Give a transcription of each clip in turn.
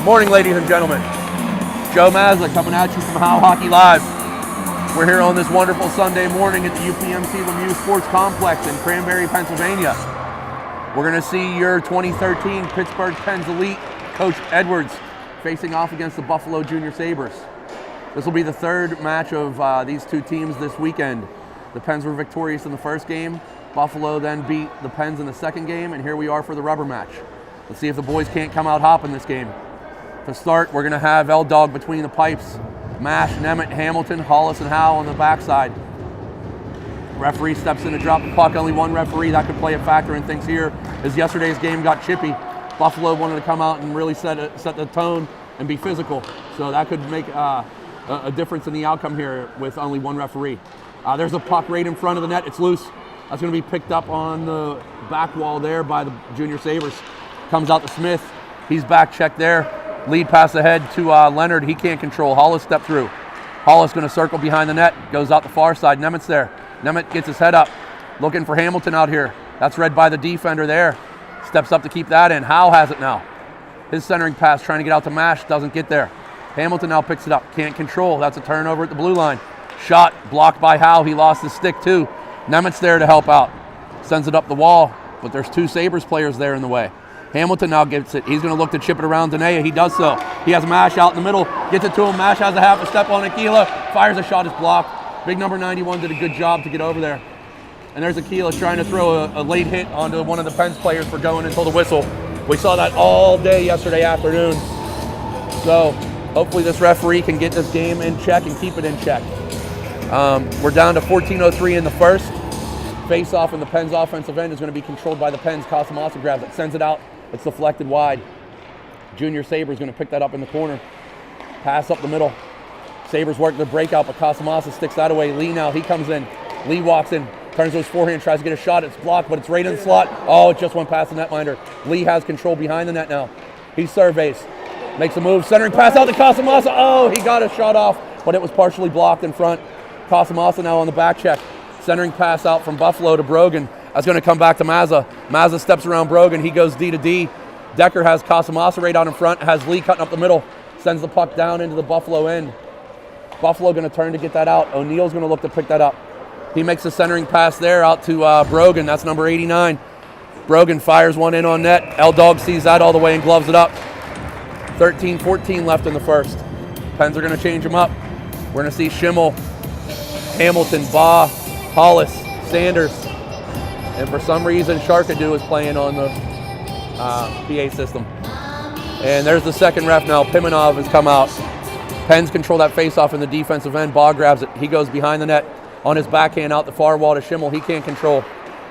Morning, ladies and gentlemen. Joe Mazza coming at you from How Hockey Live. We're here on this wonderful Sunday morning at the UPMC Lemieux Sports Complex in Cranberry, Pennsylvania. We're going to see your 2013 Pittsburgh Pens Elite, Coach Edwards, facing off against the Buffalo Junior Sabres. This will be the third match of these two teams this weekend. The Pens were victorious in the first game. Buffalo then beat the Pens in the second game, and here we are for the rubber match. Let's see if the boys can't come out hopping this game. To start, we're going to have L-Dog between the pipes. Mash, Nemeth, Hamilton, Hollis, and Howe on the backside. Referee steps in to drop the puck. Only one referee that could play a factor in things here, as yesterday's game got chippy. Buffalo wanted to come out and really set the tone and be physical. So that could make a difference in the outcome here with only one referee. There's a puck right in front of the net. It's loose. That's going to be picked up on the back wall there by the Junior Sabres. Comes out to Smith. He's back checked there. Lead pass ahead to Leonard. He can't control. Hollis step through. Hollis going to circle behind the net. Goes out the far side. Nemeth's there. Nemeth gets his head up. Looking for Hamilton out here. That's read by the defender there. Steps up to keep that in. Howe has it now. His centering pass trying to get out to Mash. Doesn't get there. Hamilton now picks it up. Can't control. That's a turnover at the blue line. Shot blocked by Howe. He lost his stick too. Nemeth's there to help out. Sends it up the wall. But there's two Sabres players there in the way. Hamilton now gets it. He's going to look to chip it around Denea. He does so. He has Mash out in the middle. Gets it to him. Mash has a half a step on Aquila. Fires a shot. It's blocked. Big number 91 did a good job to get over there. And there's Aquila trying to throw a late hit onto one of the Pens players for going until the whistle. We saw that all day yesterday afternoon. So hopefully this referee can get this game in check and keep it in check. We're down to 14:03 in the first. Face-off in the Pens offensive end is going to be controlled by the Pens. Casamassa grabs it. Sends it out. It's deflected wide. Junior Sabres going to pick that up in the corner. Pass up the middle. Sabres work the breakout, but Casamassa sticks that away. Lee now, he comes in. Lee walks in, turns to his forehand, tries to get a shot. It's blocked, but it's right in the slot. Oh, it just went past the netminder. Lee has control behind the net now. He surveys. Makes a move. Centering pass out to Casamassa. Oh, he got a shot off, but it was partially blocked in front. Casamassa now on the back check. Centering pass out from Buffalo to Brogan. That's going to come back to Mazza. Mazza steps around Brogan. He goes D to D. Decker has Casamassa right out in front. Has Lee cutting up the middle. Sends the puck down into the Buffalo end. Buffalo going to turn to get that out. O'Neill's going to look to pick that up. He makes a centering pass there out to Brogan. That's number 89. Brogan fires one in on net. L-Dog sees that all the way and gloves it up. 13-14 left in the first. Pens are going to change them up. We're going to see Schimmel, Hamilton, Baugh, Hollis, Sanders. And for some reason, Sharkadoo is playing on the PA system. And there's the second ref now. Pimenov has come out. Pens control that face-off in the defensive end. Baugh grabs it. He goes behind the net on his backhand out the far wall to Schimmel. He can't control.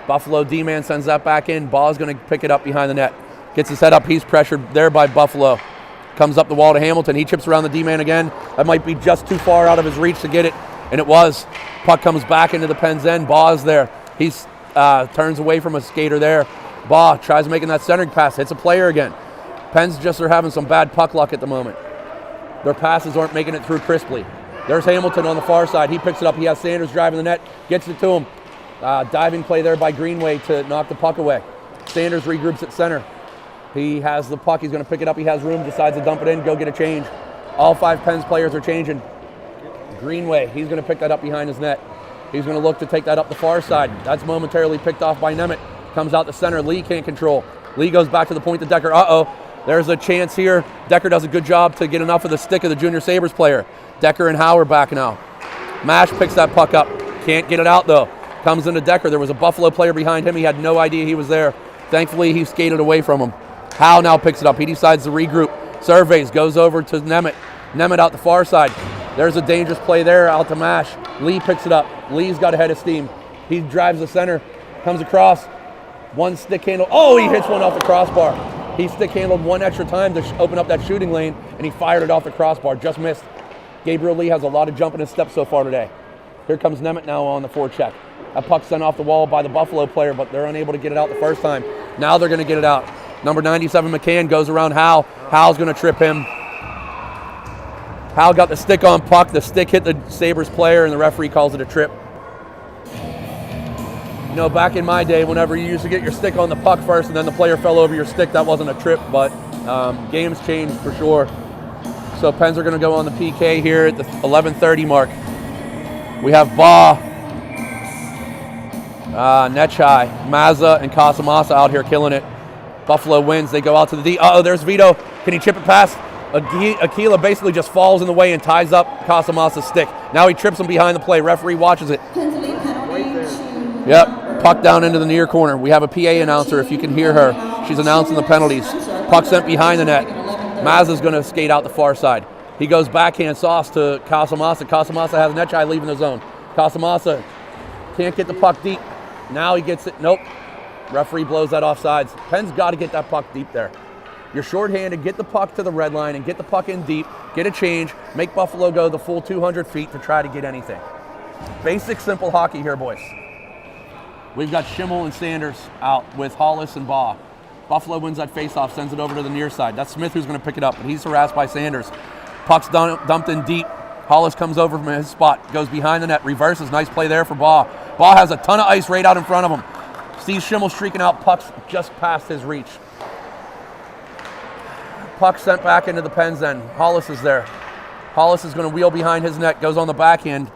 Buffalo D-man sends that back in. Baugh's going to pick it up behind the net. Gets his head up. He's pressured there by Buffalo. Comes up the wall to Hamilton. He chips around the D-man again. That might be just too far out of his reach to get it. And it was. Puck comes back into the Pens end. Baugh's there. He's turns away from a skater there. Baugh tries making that centering pass. Hits a player again. Pens just are having some bad puck luck at the moment. Their passes aren't making it through crisply. There's Hamilton on the far side. He picks it up. He has Sanders driving the net. Gets it to him. Diving play there by Greenway to knock the puck away. Sanders regroups at center. He has the puck. He's going to pick it up. He has room. Decides to dump it in. Go get a change. All five Pens players are changing. Greenway. He's going to pick that up behind his net. He's going to look to take that up the far side. That's momentarily picked off by Nemeth. Comes out to center. Lee can't control. Lee goes back to the point to Decker. Uh-oh. There's a chance here. Decker does a good job to get enough of the stick of the Junior Sabres player. Decker and Howe are back now. Mash picks that puck up. Can't get it out, though. Comes into Decker. There was a Buffalo player behind him. He had no idea he was there. Thankfully, he skated away from him. Howe now picks it up. He decides to regroup. Surveys. Goes over to Nemeth. Nemeth out the far side. There's a dangerous play there out to Mash. Lee picks it up. Lee's got a head of steam. He drives the center, comes across, one stick handle. Oh, he hits one off the crossbar. He stick handled one extra time to open up that shooting lane, and he fired it off the crossbar. Just missed. Gabriel Lee has a lot of jump in his steps so far today. Here comes Nemeth now on the forecheck. That puck sent off the wall by the Buffalo player, but they're unable to get it out the first time. Now they're going to get it out. Number 97, McCann, goes around Howe. Howe's going to trip him. Howe got the stick on puck. The stick hit the Sabres player, and the referee calls it a trip. You know, back in my day, whenever you used to get your stick on the puck first and then the player fell over your stick, that wasn't a trip, but Game's changed for sure. So Pens are going to go on the PK here at the 11:30 mark. We have Ba, Nechai, Mazza, and Casamassa out here killing it. Buffalo wins. They go out to the D. Uh-oh, there's Vito. Can he chip it past? Aquila basically just falls in the way and ties up Casamassa's stick. Now he trips him behind the play. Referee watches it. Yep, puck down into the near corner. We have a PA announcer, if you can hear her. She's announcing the penalties. Puck sent behind the net. Mazza's going to skate out the far side. He goes backhand sauce to Casamassa. Casamassa has Nechai leaving the zone. Casamassa can't get the puck deep. Now he gets it. Nope. Referee blows that offsides. Penn's got to get that puck deep there. You're shorthanded. Get the puck to the red line and get the puck in deep. Get a change. Make Buffalo go the full 200 feet to try to get anything. Basic, simple hockey here, boys. We've got Schimmel and Sanders out with Hollis and Baugh. Buffalo wins that faceoff, sends it over to the near side. That's Smith who's going to pick it up, but he's harassed by Sanders. Puck's dumped in deep. Hollis comes over from his spot, goes behind the net, reverses. Nice play there for Baugh. Baugh has a ton of ice right out in front of him. Steve Schimmel streaking out, puck's just past his reach. Puck sent back into the Pens end. Hollis is there. Hollis is going to wheel behind his net, goes on the backhand,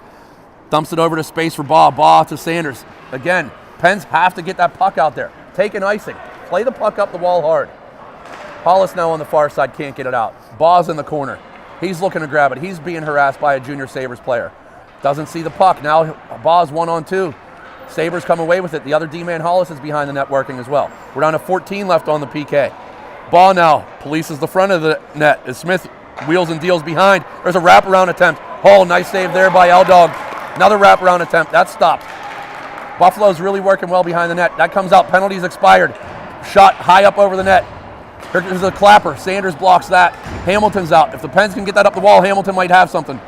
dumps it over to space for Baugh. Baugh to Sanders. Again, Pens have to get that puck out there. Take an icing. Play the puck up the wall hard. Hollis now on the far side, can't get it out. Baugh's in the corner. He's looking to grab it. He's being harassed by a Junior Sabres player. Doesn't see the puck. Now Baugh's 1-on-2. Sabres come away with it. The other D-man Hollis is behind the net working as well. We're down to 14 left on the PK. Baugh now polices the front of the net as Smith wheels and deals behind. There's a wraparound attempt. Oh, nice save there by L-Dog. Another wraparound attempt. That's stopped. Buffalo's really working well behind the net. That comes out. Penalties expired. Shot high up over the net. Here's a clapper. Sanders blocks that. Hamilton's out. If the Pens can get that up the wall, Hamilton might have something.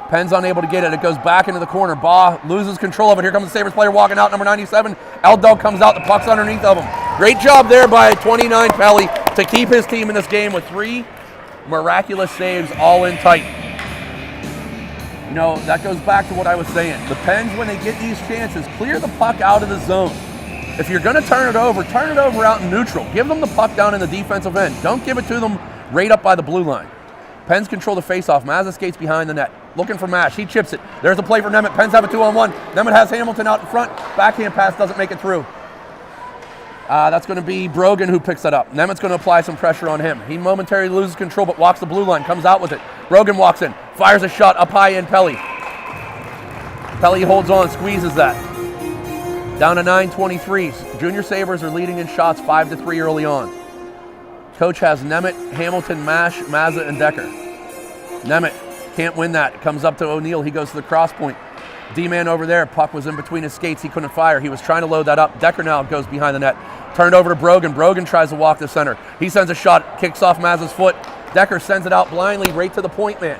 Pens unable to get it. It goes back into the corner. Baugh loses control of it. Here comes the Sabres player walking out, number 97. L-Dog comes out. The puck's underneath of him. Great job there by 29 Pelly to keep his team in this game with 3 miraculous saves all in tight. You know, that goes back to what I was saying. The Pens, when they get these chances, clear the puck out of the zone. If you're going to turn it over out in neutral. Give them the puck down in the defensive end. Don't give it to them right up by the blue line. Pens control the faceoff. Mazza skates behind the net. Looking for Mash. He chips it. There's a play for Nemeth. Pens have a 2-on-1. Nemeth has Hamilton out in front. Backhand pass doesn't make it through. That's going to be Brogan who picks that up. Nemeth's going to apply some pressure on him. He momentarily loses control but walks the blue line. Comes out with it. Brogan walks in. Fires a shot up high in Pelly. Pelly holds on. Squeezes that. Down to 9:23. Junior Sabres are leading in shots 5-3 early on. Coach has Nemeth, Hamilton, Mash, Mazza, and Decker. Nemeth can't win that. It comes up to O'Neill. He goes to the cross point. D-man over there. Puck was in between his skates. He couldn't fire. He was trying to load that up. Decker now goes behind the net. Turned over to Brogan. Brogan tries to walk to center. He sends a shot. Kicks off Mazza's foot. Decker sends it out blindly right to the point man.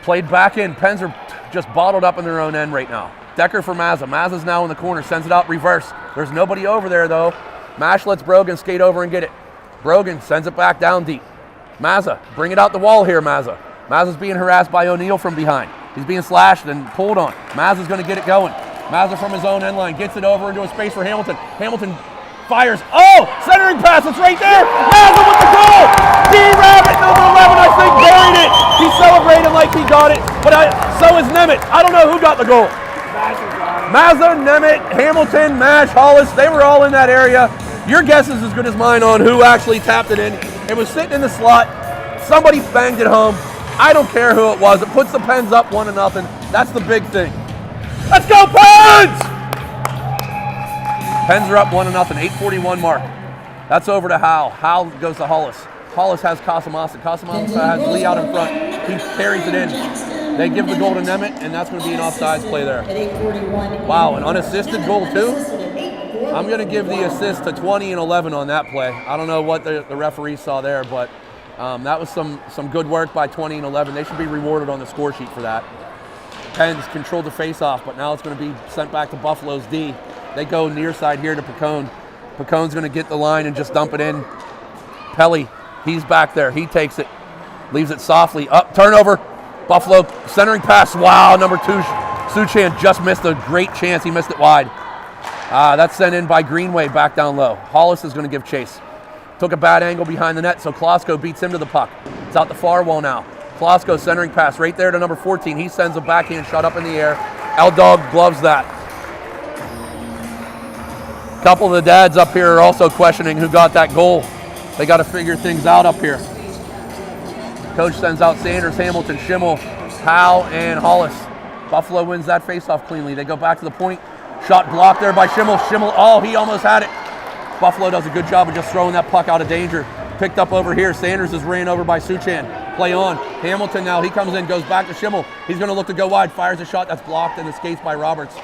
Played back in. Pens are just bottled up in their own end right now. Decker for Mazza. Mazza's now in the corner. Sends it out reverse. There's nobody over there, though. Mash lets Brogan skate over and get it. Brogan sends it back down deep. Mazza, bring it out the wall here, Mazza. Mazza's being harassed by O'Neill from behind. He's being slashed and pulled on. Mazza's going to get it going. Mazza from his own end line gets it over into a space for Hamilton. Hamilton fires. Oh, centering pass. It's right there. Mazza with the goal. D-Rabbit, number 11, I think, buried it. He celebrated like he got it, but so is Nemeth. I don't know who got the goal. Mazza, Nemeth, Hamilton, Mash, Hollis, they were all in that area. Your guess is as good as mine on who actually tapped it in. It was sitting in the slot. Somebody banged it home. I don't care who it was. It puts the Pens up 1-0. That's the big thing. Let's go, Pens! Pens are up 1-0, 8:41 mark. That's over to Hal. Hal goes to Hollis. Hollis has Casamassa. Casamassa has Lee out in front. He carries it in. They give the goal to Nemeth, and that's going to be an offsides play there. Wow, an unassisted goal too? I'm going to give the assist to 20 and 11 on that play. I don't know what the referee saw there, but that was some good work by 20 and 11. They should be rewarded on the score sheet for that. Pens controlled the face-off, but now it's going to be sent back to Buffalo's D. They go near side here to Picone. Picone's going to get the line and just dump it in. Pelly, he's back there. He takes it, leaves it softly. Up, turnover. Buffalo centering pass. Wow, number 2, Suchan just missed a great chance. He missed it wide. That's sent in by Greenway back down low. Hollis is going to give chase. Took a bad angle behind the net, so Klosko beats him to the puck. It's out the far wall now. Klosko centering pass right there to number 14. He sends a backhand shot up in the air. L-Dog gloves that. A couple of the dads up here are also questioning who got that goal. They got to figure things out up here. Coach sends out Sanders, Hamilton, Schimmel, Howe, and Hollis. Buffalo wins that faceoff cleanly. They go back to the point. Shot blocked there by Schimmel. Schimmel, oh, he almost had it. Buffalo does a good job of just throwing that puck out of danger. Picked up over here. Sanders is ran over by Suchan. Play on. Hamilton now, he comes in, goes back to Schimmel. He's going to look to go wide, fires a shot that's blocked and escapes by Roberts.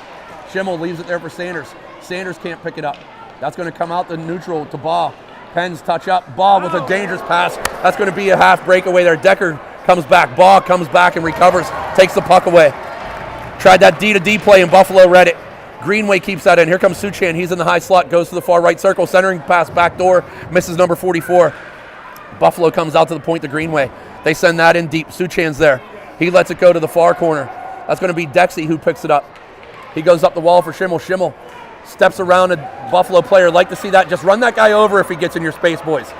Schimmel leaves it there for Sanders. Sanders can't pick it up. That's going to come out the neutral to Baugh. Pens touch up. Baugh with a dangerous pass. That's going to be a half breakaway there. Decker comes back. Baugh comes back and recovers. Takes the puck away. Tried that D-to-D play and Buffalo read it. Greenway keeps that in. Here comes Suchan. He's in the high slot. Goes to the far right circle. Centering pass back door. Misses number 44. Buffalo comes out to the point to Greenway. They send that in deep. Suchan's there. He lets it go to the far corner. That's going to be Dexy who picks it up. He goes up the wall for Schimmel. Schimmel steps around a Buffalo player. Like to see that. Just run that guy over if he gets in your space, boys.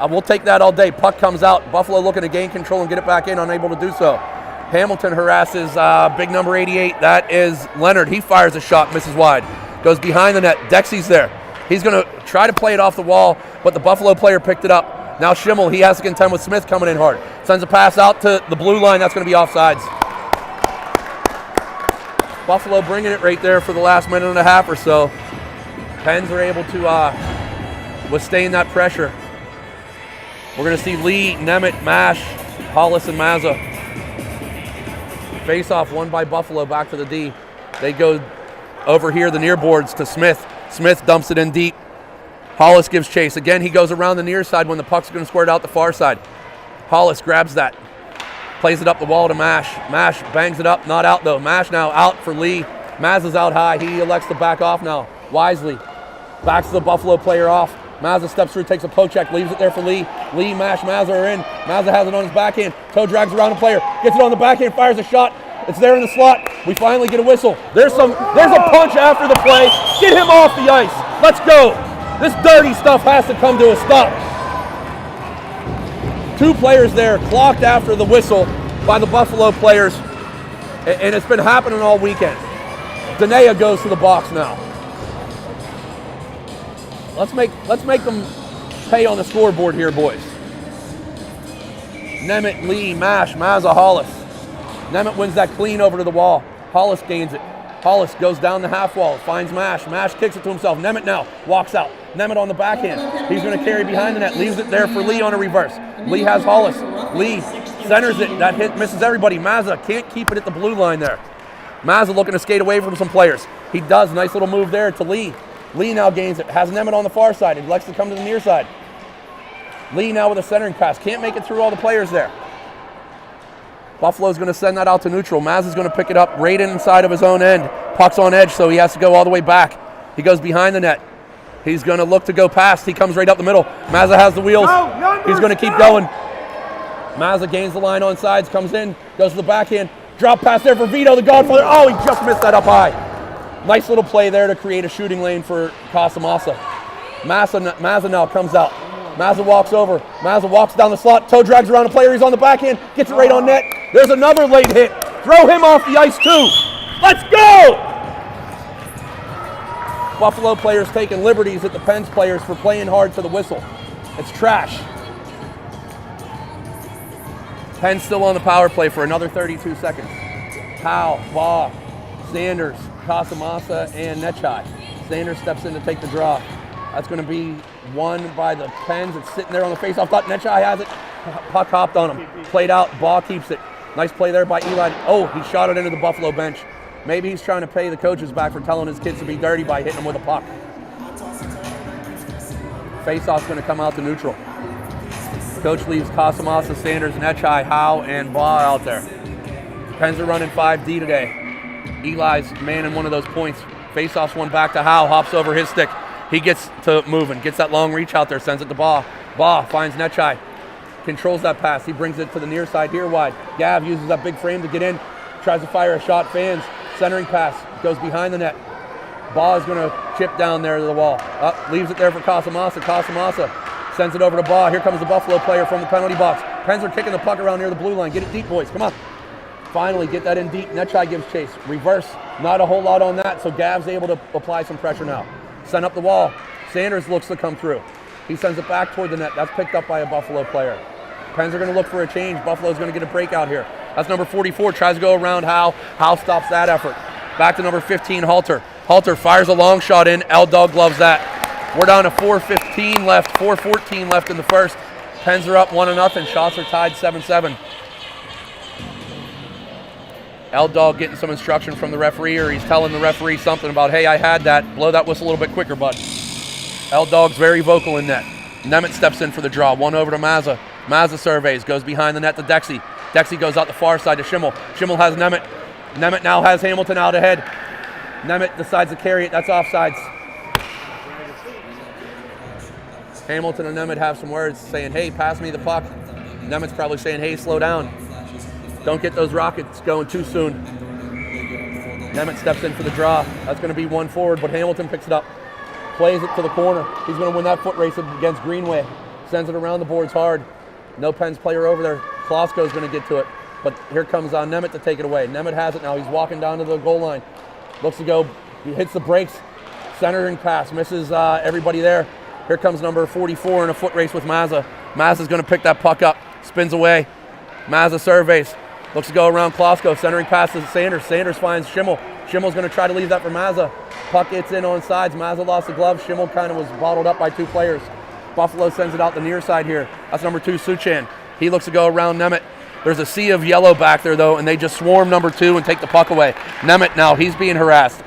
We'll take that all day. Puck comes out. Buffalo looking to gain control and get it back in. Unable to do so. Hamilton harasses big number 88. That is Leonard. He fires a shot. Misses wide. Goes behind the net. Dexy's there. He's going to try to play it off the wall, but the Buffalo player picked it up. Now Schimmel, he has to contend with Smith coming in hard. Sends a pass out to the blue line. That's going to be offsides. Buffalo bringing it right there for the last minute and a half or so. Pens are able to withstand that pressure. We're going to see Lee, Nemeth, Mash, Hollis, and Mazza. Face-off won by Buffalo back to the D. They go over here, the near boards, to Smith. Smith dumps it in deep. Hollis gives chase. Again, he goes around the near side when the puck's going to squirt out the far side. Hollis grabs that. Plays it up the wall to Mash. Mash bangs it up, not out though. Mash now out for Lee. Mazza's out high. He elects to back off now. Wisely. Backs the Buffalo player off. Mazza steps through, takes a poke check, leaves it there for Lee. Lee, Mash, Mazza are in. Mazza has it on his backhand. Toe drags around the player. Gets it on the backhand, fires a shot. It's there in the slot. We finally get a whistle. There's a punch after the play. Get him off the ice. Let's go. This dirty stuff has to come to a stop. Two players there clocked after the whistle by the Buffalo players, and it's been happening all weekend. Danea goes to the box now. Let's make them pay on the scoreboard here, boys. Nemeth, Lee, Mash, Mazza, Hollis. Nemeth wins that clean over to the wall. Hollis gains it. Hollis goes down the half wall, finds Mash. Mash kicks it to himself. Nemeth now walks out. Nemeth on the backhand. He's going to carry behind the net. Leaves it there for Lee on a reverse. Lee has Hollis. Lee centers it. That hit misses everybody. Mazza can't keep it at the blue line there. Mazza looking to skate away from some players. He does. Nice little move there to Lee. Lee now gains it. Has Nemeth on the far side. He likes to come to the near side. Lee now with a centering pass. Can't make it through all the players there. Buffalo's going to send that out to neutral. Mazza's going to pick it up right inside of his own end. Puck's on edge, so he has to go all the way back. He goes behind the net. He's going to look to go past. He comes right up the middle. Mazza has the wheels. He's going to keep going. Mazza gains the line on sides, comes in, goes to the backhand. Drop pass there for Vito, the Godfather. Oh, he just missed that up high. Nice little play there to create a shooting lane for Casamassa. Mazza now comes out. Mazza walks over. Mazza walks down the slot. Toe drags around a player. He's on the backhand. Gets it right on net. There's another late hit. Throw him off the ice too. Let's go! Buffalo players taking liberties at the Pens players for playing hard to the whistle. It's trash. Pens still on the power play for another 32 seconds. Howe, Baugh, Sanders, Casamassa, and Nechai. Sanders steps in to take the draw. That's going to be won by the Pens. It's sitting there on the faceoff. Thought Nechai has it. Puck hopped on him. Played out. Baugh keeps it. Nice play there by Eli. Oh, he shot it into the Buffalo bench. Maybe he's trying to pay the coaches back for telling his kids to be dirty by hitting them with a puck. Faceoff's going to come out to neutral. Coach leaves Casamassa, Sanders, Nechai, Howe, and Baugh out there. Pens are running 5D today. Eli's manning one of those points. Faceoff's one back to Howe. Hops over his stick. He gets to moving. Gets that long reach out there. Sends it to Baugh. Baugh finds Nechai. Controls that pass. He brings it to the near side here wide. Gav uses that big frame to get in. Tries to fire a shot. Fans. Centering pass. Goes behind the net. Baugh is going to chip down there to the wall. Leaves it there for Casamassa. Casamassa Sends it over to Baugh. Here comes the Buffalo player from the penalty box. Pens are kicking the puck around near the blue line. Get it deep, boys. Come on. Finally, get that in deep. Netchai gives chase. Reverse. Not a whole lot on that, so Gav's able to apply some pressure now. Send up the wall. Sanders looks to come through. He sends it back toward the net. That's picked up by a Buffalo player. Pens are going to look for a change. Buffalo's going to get a breakout here. That's number 44. Tries to go around Howe. Howe stops that effort. Back to number 15, Halter. Halter fires a long shot in. L-Dog gloves that. We're down to 4:15 left, 4:14 left in the first. Pens are up 1-0. Shots are tied 7-7. L-Dog getting some instruction from the referee, or he's telling the referee something about, hey, I had that. Blow that whistle a little bit quicker, bud. L-Dog's very vocal in net. Nemeth steps in for the draw. One over to Mazza. Mazza surveys, goes behind the net to Dexy. Dexy goes out the far side to Schimmel. Schimmel has Nemeth. Nemeth now has Hamilton out ahead. Nemeth decides to carry it. That's offsides. Hamilton and Nemeth have some words saying, hey, pass me the puck. Nemeth's probably saying, hey, slow down. Don't get those rockets going too soon. Nemeth steps in for the draw. That's going to be one forward, but Hamilton picks it up. Plays it to the corner. He's going to win that foot race against Greenway. Sends it around the boards hard. No Pens player over there. Klosko's going to get to it. But here comes Nemeth to take it away. Nemeth has it now. He's walking down to the goal line. Looks to go. He hits the brakes. Centering pass. Misses everybody there. Here comes number 44 in a foot race with Mazza. Mazza's going to pick that puck up. Spins away. Mazza surveys. Looks to go around Klosko. Centering pass to Sanders. Sanders finds Schimmel. Schimmel's going to try to leave that for Mazza. Puck gets in on sides. Mazza lost the glove. Schimmel kind of was bottled up by two players. Buffalo sends it out the near side here. That's number 2, Suchan. He looks to go around Nemeth. There's a sea of yellow back there, though, and they just swarm number 2 and take the puck away. Nemeth now, he's being harassed.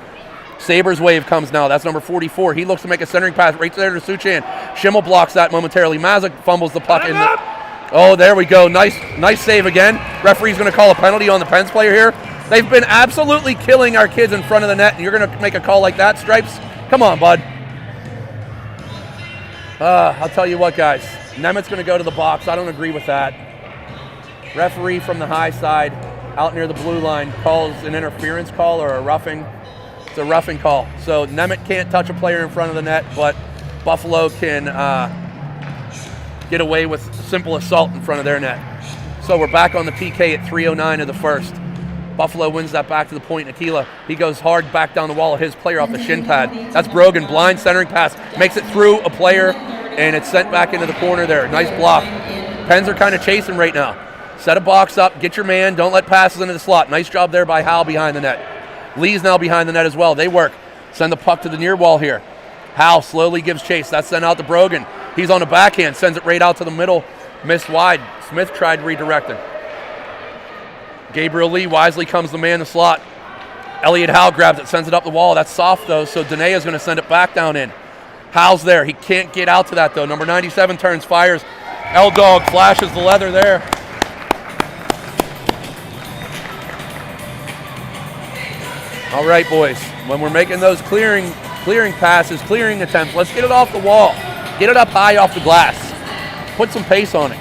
Sabres wave comes now. That's number 44. He looks to make a centering pass right there to Suchan. Schimmel blocks that momentarily. Mazza fumbles the puck in. Oh, there we go. Nice save again. Referee's going to call a penalty on the Pens player here. They've been absolutely killing our kids in front of the net, and you're going to make a call like that, Stripes? Come on, bud. I'll tell you what, guys. Nemeth's going to go to the box. I don't agree with that. Referee from the high side out near the blue line calls an interference call or a roughing. It's a roughing call. So Nemeth can't touch a player in front of the net, but Buffalo can get away with simple assault in front of their net. So we're back on the PK at 3:09 of the first. Buffalo wins that back to the point. Aquila, he goes hard back down the wall of his player off the shin pad. That's Brogan, blind centering pass. Makes it through a player, and it's sent back into the corner there. Nice block. Pens are kind of chasing right now. Set a box up, get your man, don't let passes into the slot. Nice job there by Hal behind the net. Lee's now behind the net as well. They work. Send the puck to the near wall here. Hal slowly gives chase. That's sent out to Brogan. He's on the backhand, sends it right out to the middle. Missed wide. Smith tried redirecting. Gabriel Lee wisely comes the man in the slot. Elliot Howe grabs it, sends it up the wall. That's soft, though, so Dene is going to send it back down in. Howe's there. He can't get out to that, though. Number 97 turns, fires. L-Dog flashes the leather there. All right, boys. When we're making those clearing passes, clearing attempts, let's get it off the wall. Get it up high off the glass. Put some pace on it.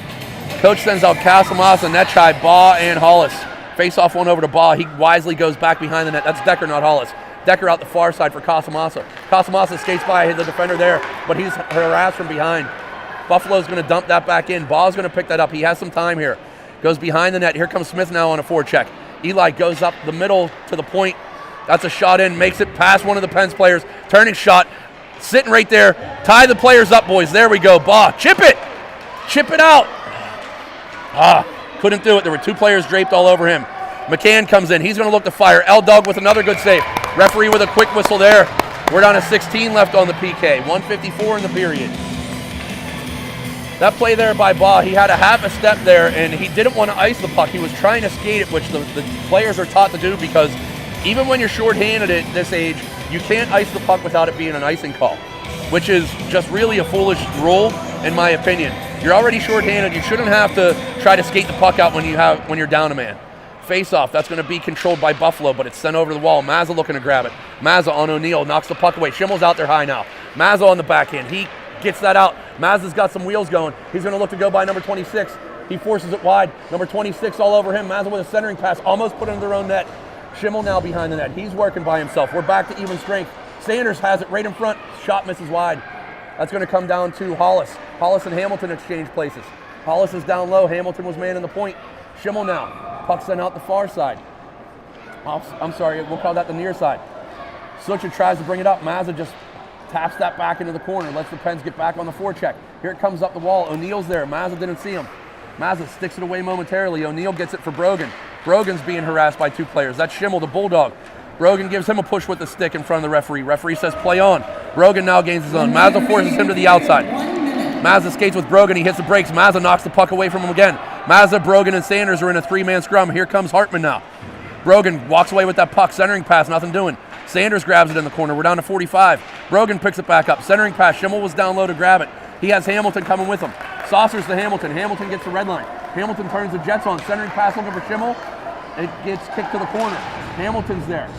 Coach sends out Casamasa, Netchai, Baugh, and Hollis. Face off one over to Baugh. He wisely goes back behind the net. That's Decker, not Hollis. Decker out the far side for Casamasa. Casamasa skates by the defender there, but he's harassed from behind. Buffalo's going to dump that back in. Baugh's going to pick that up. He has some time here. Goes behind the net. Here comes Smith now on a forecheck. Eli goes up the middle to the point. That's a shot in. Makes it past one of the Pens players. Turning shot. Sitting right there. Tie the players up, boys. There we go. Baugh. Chip it. Chip it out. Couldn't do it. There were two players draped all over him. McCann comes in. He's going to look to fire. L-Dog with another good save. Referee with a quick whistle there. We're down to 16 left on the PK. 1:54 in the period. That play there by Baugh, he had a half a step there, and he didn't want to ice the puck. He was trying to skate it, which the players are taught to do, because even when you're shorthanded at this age, you can't ice the puck without it being an icing call, which is just really a foolish rule, in my opinion. You're already shorthanded. You shouldn't have to try to skate the puck out when you're down a man. Face-off, that's going to be controlled by Buffalo, but it's sent over the wall. Mazza looking to grab it. Mazza on O'Neill, knocks the puck away. Schimmel's out there high now. Mazza on the backhand. He gets that out. Mazza's got some wheels going. He's going to look to go by number 26. He forces it wide. Number 26 all over him. Mazza with a centering pass, almost put it into their own net. Schimmel now behind the net. He's working by himself. We're back to even strength. Sanders has it right in front. Shot misses wide. That's going to come down to Hollis. Hollis and Hamilton exchange places. Hollis is down low. Hamilton was manning the point. Schimmel now. Puck sent out the far side. I'm sorry, we'll call that the near side. Sucha tries to bring it up. Mazza just taps that back into the corner. Lets the Pens get back on the forecheck. Here it comes up the wall. O'Neill's there. Mazza didn't see him. Mazza sticks it away momentarily. O'Neill gets it for Brogan. Brogan's being harassed by 2 players. That's Schimmel, the Bulldog. Brogan gives him a push with the stick in front of the referee. Referee says play on. Brogan now gains his own. Mazza forces him to the outside. Mazza skates with Brogan. He hits the brakes. Mazza knocks the puck away from him again. Mazza, Brogan, and Sanders are in a 3-man scrum. Here comes Hartman now. Brogan walks away with that puck. Centering pass, nothing doing. Sanders grabs it in the corner. We're down to 45. Brogan picks it back up. Centering pass. Schimmel was down low to grab it. He has Hamilton coming with him. Saucers to Hamilton. Hamilton gets the red line. Hamilton turns the Jets on. Centering pass looking for Schimmel. It gets kicked to the corner. Hamilton's there.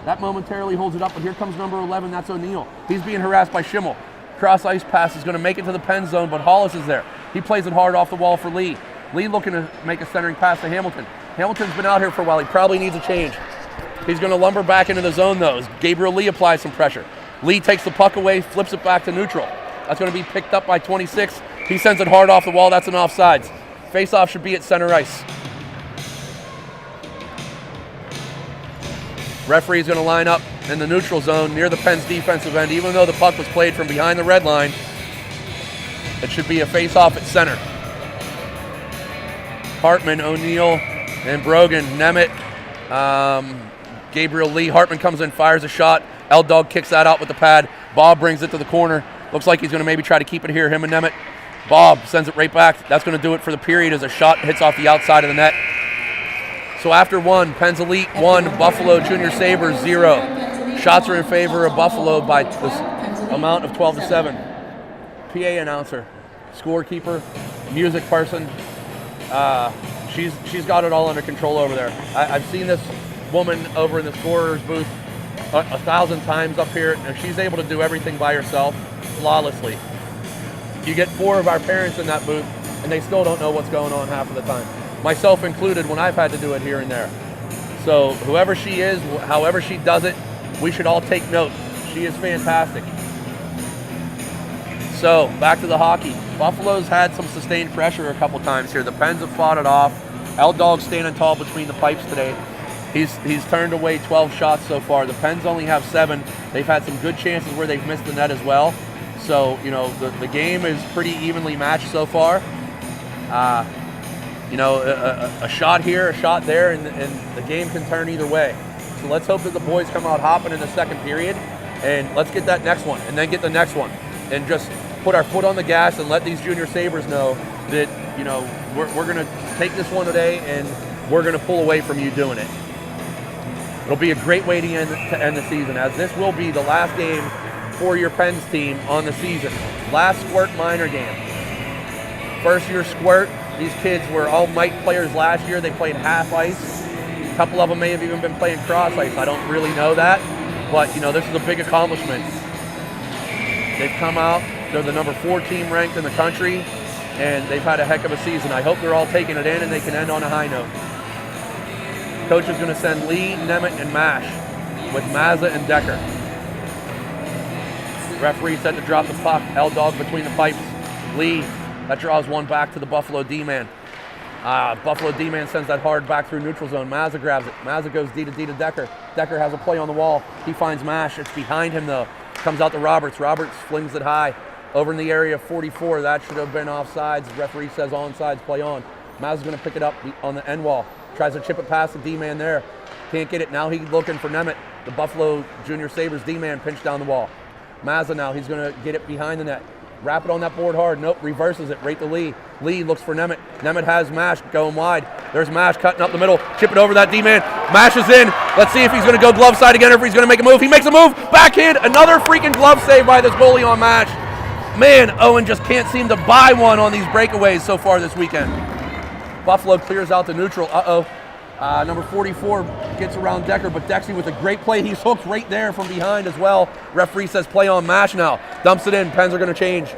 That momentarily holds it up, but here comes number 11. That's O'Neill. He's being harassed by Schimmel. Cross ice pass is going to make it to the Penn zone, but Hollis is there. He plays it hard off the wall for Lee. Lee looking to make a centering pass to Hamilton. Hamilton's been out here for a while. He probably needs a change. He's going to lumber back into the zone, though, as Gabriel Lee applies some pressure. Lee takes the puck away, flips it back to neutral. That's going to be picked up by 26. He sends it hard off the wall. That's an offsides. Face-off should be at center ice. Referee's going to line up in the neutral zone near the Pens defensive end. Even though the puck was played from behind the red line, it should be a face-off at center. Hartman, O'Neill, and Brogan, Nemeth, Gabriel Lee. Hartman comes in, fires a shot. L-Dog kicks that out with the pad. Bob brings it to the corner. Looks like he's going to maybe try to keep it here, him and Nemeth. Bob sends it right back. That's going to do it for the period as a shot hits off the outside of the net. So after 1, Pens Elite 1, Buffalo Junior Sabres 0. Shots are in favor of Buffalo by this amount of 12-7. PA announcer, scorekeeper, music person. She's got it all under control over there. I've seen this woman over in the scorer's booth 1,000 times up here, and she's able to do everything by herself flawlessly. You get 4 of our parents in that booth, and they still don't know what's going on half of the time. Myself included when I've had to do it here and there. So whoever she is, however she does it, we should all take note. She is fantastic. So back to the hockey. Buffalo's had some sustained pressure a couple times here. The Pens have fought it off. L-Dog standing tall between the pipes today. He's turned away 12 shots so far. The Pens only have 7. They've had some good chances where they've missed the net as well. So, you know, the game is pretty evenly matched so far. You know, a shot here, a shot there, and the game can turn either way. So let's hope that the boys come out hopping in the second period, and let's get that next one, and then get the next one, and just put our foot on the gas and let these Junior Sabres know that, you know, we're going to take this one today, and we're going to pull away from you doing it. It'll be a great way to end the season, as this will be the last game for your Pens team on the season. Last Squirt minor game. First year Squirt. These kids were all Mike players last year. They played half ice. A couple of them may have even been playing cross ice. I don't really know that. But, you know, this is a big accomplishment. They've come out. They're the number 4 team ranked in the country. And they've had a heck of a season. I hope they're all taking it in and they can end on a high note. Coach is going to send Lee, Nemeth, and Mash with Mazza and Decker. Referee set to drop the puck. L-Dog between the pipes. Lee. That draws one back to the Buffalo D-man. Buffalo D-man sends that hard back through neutral zone. Mazza grabs it. Mazza goes D to Decker. Decker has a play on the wall. He finds Mash. It's behind him, though. Comes out to Roberts. Roberts flings it high. Over in the area of 44. That should have been offsides. The referee says onside, play on. Mazza's going to pick it up on the end wall. Tries to chip it past the D-man there. Can't get it. Now he's looking for Nemeth. The Buffalo Junior Sabres D-man pinched down the wall. Mazza now, he's going to get it behind the net. Wrap it on that board hard. Nope, reverses it right to Lee. Lee looks for Nemeth. Nemeth has Mash going wide. There's Mash cutting up the middle. Chip it over that D-man. Mash is in. Let's see if he's going to go glove side again or if he's going to make a move. He makes a move. Backhand. Another freaking glove save by this goalie on Mash. Man, Owen just can't seem to buy one on these breakaways so far this weekend. Buffalo clears out the neutral. Number 44 gets around Decker, but Dexy with a great play. He's hooked right there from behind as well. Referee says play on Mash now. Dumps it in. Pens are going to change.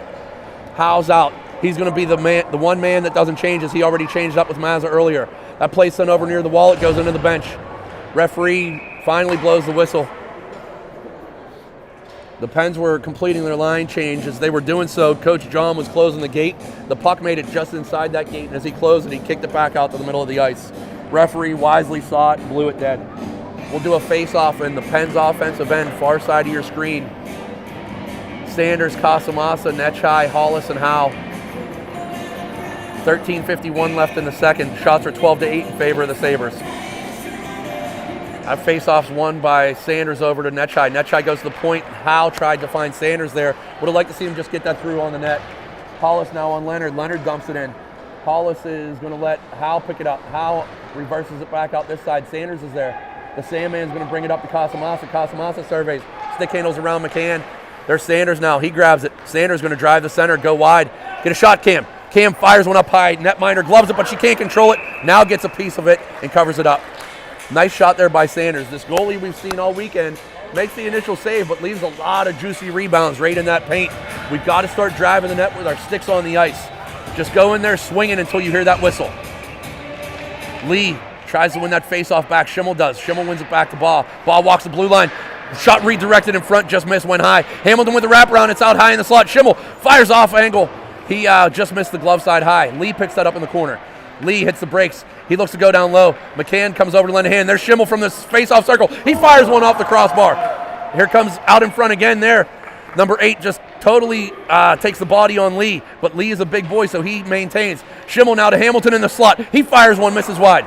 Howe's out. He's going to be the one man that doesn't change, as he already changed up with Mazza earlier. That play sent over near the wall. It goes into the bench. Referee finally blows the whistle. The Pens were completing their line change. As they were doing so, Coach John was closing the gate. The puck made it just inside that gate, and as he closed it, he kicked it back out to the middle of the ice. Referee wisely saw it and blew it dead. We'll do a face-off in the Pens offensive end, far side of your screen. Sanders, Casamassa, Nechai, Hollis, and Howe. 13:51 left in the second. Shots are 12-8 in favor of the Sabres. That face-off's won by Sanders over to Nechai. Nechai goes to the point. Howe tried to find Sanders there. Would have liked to see him just get that through on the net. Hollis now on Leonard. Leonard dumps it in. Hollis is going to let Howe pick it up. Howe reverses it back out this side. Sanders is there. The Sandman's going to bring it up to Casamassa. Casamassa surveys. Stick handles around McCann. There's Sanders now. He grabs it. Sanders going to drive the center, go wide. Get a shot, Cam. Cam fires one up high. Netminder gloves it, but she can't control it. Now gets a piece of it and covers it up. Nice shot there by Sanders. This goalie we've seen all weekend makes the initial save, but leaves a lot of juicy rebounds right in that paint. We've got to start driving the net with our sticks on the ice. Just go in there swinging until you hear that whistle. Lee tries to win that face-off back. Schimmel does. Schimmel wins it back to Baugh. Baugh walks the blue line. Shot redirected in front, just missed, went high. Hamilton with the wraparound, it's out high in the slot. Schimmel fires off angle. He just missed the glove side high. Lee picks that up in the corner. Lee hits the brakes. He looks to go down low. McCann comes over to lend a hand. There's Schimmel from the face-off circle. He fires one off the crossbar. Here comes out in front again there. Number 8 just totally takes the body on Lee, but Lee is a big boy, so he maintains. Schimmel now to Hamilton in the slot. He fires one, misses wide.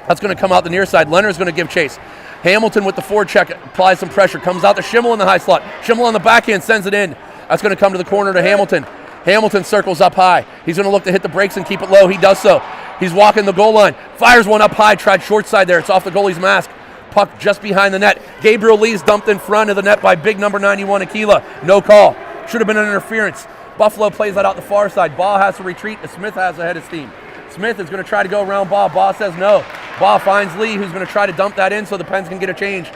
That's going to come out the near side. Leonard's going to give chase. Hamilton with the forward check, applies some pressure, comes out to Schimmel in the high slot. Schimmel on the backhand, sends it in. That's going to come to the corner to Hamilton. Hamilton circles up high. He's going to look to hit the brakes and keep it low. He does so. He's walking the goal line. Fires one up high, tried short side there. It's off the goalie's mask. Puck just behind the net. Gabriel Lee's dumped in front of the net by big number 91, Aquila. No call. Should have been an interference. Buffalo plays that out the far side. Baugh has to retreat. Smith has ahead of steam. Smith is going to try to go around Baugh. Baugh says no. Baugh finds Lee, who's going to try to dump that in so the Pens can get a change.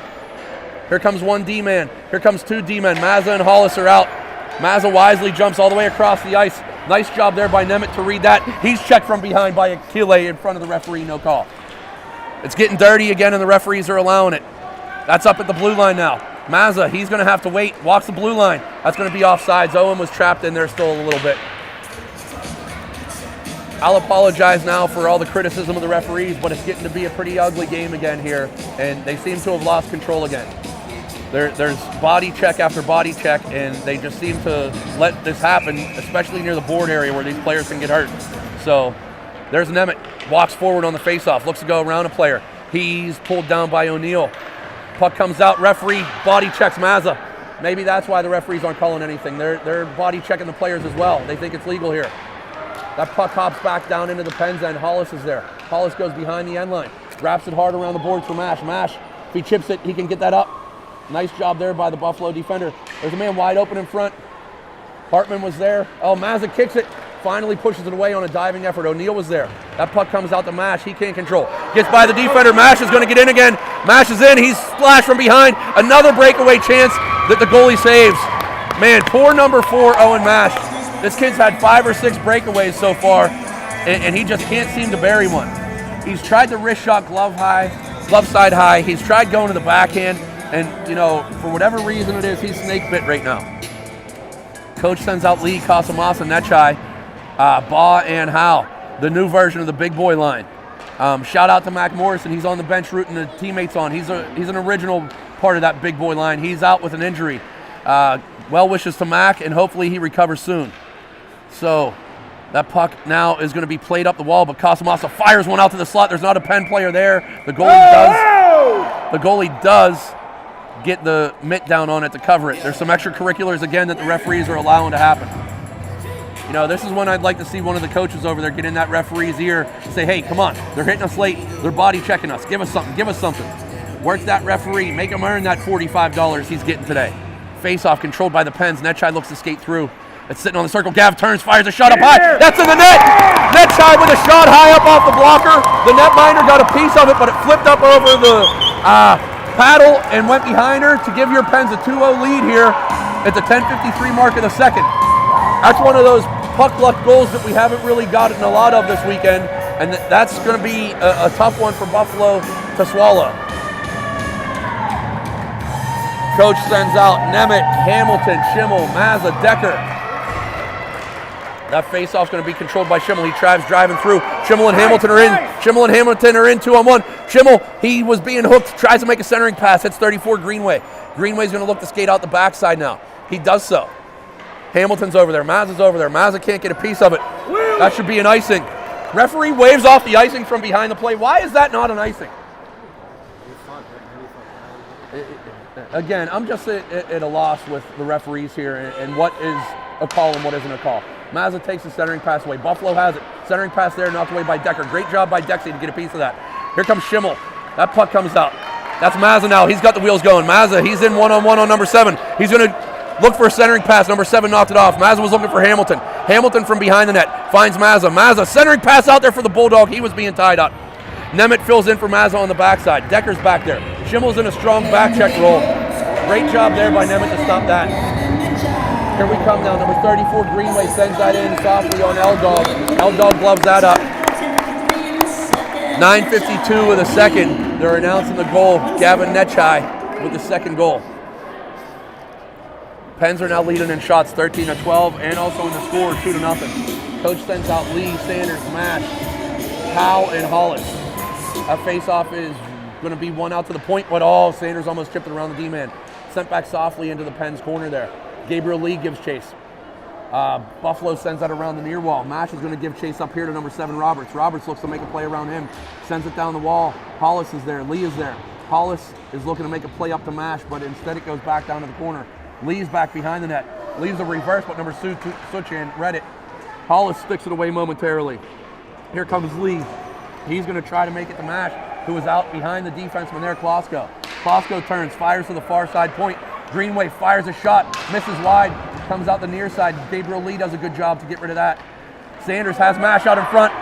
Here comes one D-man. Here comes two D-men. Mazza and Hollis are out. Mazza wisely jumps all the way across the ice. Nice job there by Nemeth to read that. He's checked from behind by Aquila in front of the referee. No call. It's getting dirty again, and the referees are allowing it. That's up at the blue line now. Mazza, he's going to have to wait. Walks the blue line. That's going to be offsides. Owen was trapped in there still a little bit. I'll apologize now for all the criticism of the referees, but it's getting to be a pretty ugly game again here, and they seem to have lost control again. There's body check after body check, and they just seem to let this happen, especially near the board area where these players can get hurt. So there's Nemeth, walks forward on the faceoff, looks to go around a player. He's pulled down by O'Neill. Puck comes out, referee body checks Mazza. Maybe that's why the referees aren't calling anything. They're body checking the players as well. They think it's legal here. That puck hops back down into the Pens end. Hollis is there. Hollis goes behind the end line. Wraps it hard around the boards for Mash. Mash, if he chips it, he can get that up. Nice job there by the Buffalo defender. There's a man wide open in front. Hartman was there. Oh, Mazza kicks it. Finally pushes it away on a diving effort. O'Neill was there. That puck comes out to Mash. He can't control. Gets by the defender. Mash is going to get in again. Mash is in. He's splashed from behind. Another breakaway chance that the goalie saves. Man, poor number 4, Owen Mash. This kid's had 5 or 6 breakaways so far, and he just can't seem to bury one. He's tried the wrist shot glove side high. He's tried going to the backhand, and, you know, for whatever reason it is, he's snake bit right now. Coach sends out Lee, Casamassa, Nechai, Baugh, and Howe, the new version of the big boy line. Shout out to Mac Morrison. He's on the bench rooting the teammates on. He's an original part of that big boy line. He's out with an injury. Well wishes to Mac, and hopefully he recovers soon. So that puck now is going to be played up the wall, but Casamassa fires one out to the slot. There's not a Penn player there. The goalie does get the mitt down on it to cover it. There's some extracurriculars again that the referees are allowing to happen. You know, this is when I'd like to see one of the coaches over there get in that referee's ear and say, hey, come on, they're hitting us late. They're body checking us. Give us something. Work that referee. Make him earn that $45 he's getting today. Face-off controlled by the Pens. Nechai looks to skate through. It's sitting on the circle. Gav turns, fires a shot up high. That's in the net. Nechai with a shot high up off the blocker. The netminder got a piece of it, but it flipped up over the paddle and went behind her to give your Pens a 2-0 lead here at the 10:53 mark of the second. That's one of those puck luck goals that we haven't really gotten a lot of this weekend, and that's going to be a tough one for Buffalo to swallow. Coach sends out Nemeth, Hamilton, Schimmel, Mazza, Decker. That face-off's going to be controlled by Schimmel. He tries driving through. Schimmel and Hamilton are in. Schimmel and Hamilton are in 2-on-1. Schimmel, he was being hooked, tries to make a centering pass, hits 34 Greenway. Greenway's going to look to skate out the backside now. He does so. Hamilton's over there. Mazza's over there. Mazza can't get a piece of it. That should be an icing. Referee waves off the icing from behind the play. Why is that not an icing? Again, I'm just at a loss with the referees here and what is a call and what isn't a call. Mazza takes the centering pass away. Buffalo has it. Centering pass there, knocked away by Decker. Great job by Dexy to get a piece of that. Here comes Schimmel. That puck comes out. That's Mazza now. He's got the wheels going. Mazza, he's in 1-on-1 on number 7. He's going to look for a centering pass. Number 7 knocked it off. Mazza was looking for Hamilton. Hamilton from behind the net finds Mazza. Mazza, centering pass out there for the Bulldog. He was being tied up. Nemeth fills in for Mazza on the backside. Decker's back there. Schimmel's in a strong back check roll. Great job there by Nemeth to stop that. Here we come now. Number 34, Greenway sends that in softly on L-Dog. L-Dog gloves that up. 9:52 of the second. They're announcing the goal. Gavin Netchai with the second goal. Pens are now leading in shots 13-12 and also in the score 2-0. Coach sends out Lee, Sanders, Mash, Howe, and Hollis. That face-off is going to be one out to the point, but Sanders almost chipped it around the D-man. Sent back softly into the Pens corner there. Gabriel Lee gives chase. Buffalo sends that around the near wall. Mash is going to give chase up here to number 7, Roberts. Roberts looks to make a play around him. Sends it down the wall. Hollis is there. Lee is there. Hollis is looking to make a play up to Mash, but instead it goes back down to the corner. Lee's back behind the net. Leaves a reverse, but number Suchan read it. Hollis sticks it away momentarily. Here comes Lee. He's going to try to make it to Mash, who is out behind the defenseman there, Klosko. Klosko turns, fires to the far side point. Greenway fires a shot, misses wide, comes out the near side. Gabriel Lee does a good job to get rid of that. Sanders has Mash out in front.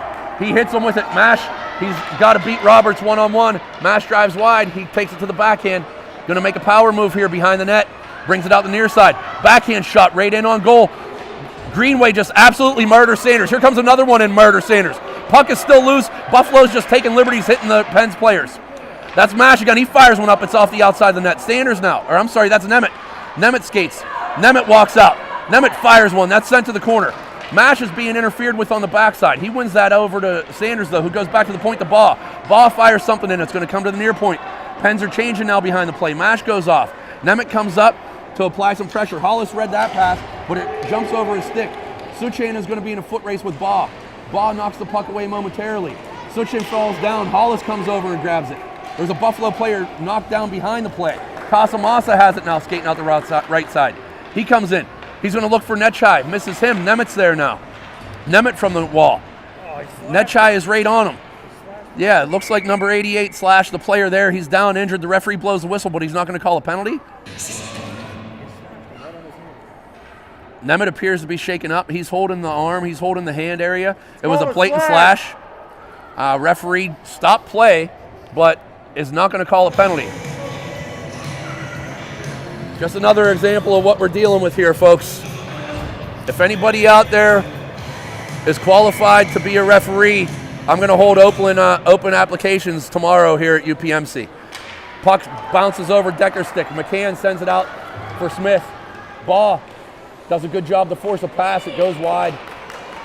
He hits him with it. Mash, he's got to beat Roberts 1-on-1. Mash drives wide. He takes it to the backhand. Going to make a power move here behind the net. Brings it out the near side. Backhand shot right in on goal. Greenway just absolutely murders Sanders. Here comes another one and murders Sanders. Puck is still loose. Buffalo's just taking liberties hitting the Pens players. That's Mash again. He fires one up. It's off the outside of the net. Sanders now. Or I'm sorry, that's Nemeth. Nemeth skates. Nemeth walks out. Nemeth fires one. That's sent to the corner. Mash is being interfered with on the backside. He wins that over to Sanders, though, who goes back to the point to Baugh. Baugh fires something in. It's going to come to the near point. Pens are changing now behind the play. Mash goes off. Nemeth comes up to apply some pressure. Hollis read that pass, but it jumps over his stick. Suchan is going to be in a foot race with Baugh. Baugh knocks the puck away momentarily. Suchan falls down. Hollis comes over and grabs it. There's a Buffalo player knocked down behind the play. Casamassa has it now, skating out the right side. He comes in. He's going to look for Netchai. Misses him. Nemeth's there now. Nemeth from the wall. Netchai is right on him. Yeah, it looks like number 88 Slash, the player there. He's down, injured. The referee blows the whistle, but he's not going to call a penalty. Nemeth appears to be shaken up. He's holding the arm. He's holding the hand area. It was a blatant slash. Referee stopped play, but is not going to call a penalty. Just another example of what we're dealing with here, folks. If anybody out there is qualified to be a referee, I'm going to hold open applications tomorrow here at UPMC. Puck bounces over Decker's stick. McCann sends it out for Smith. Baugh does a good job to force a pass. It goes wide.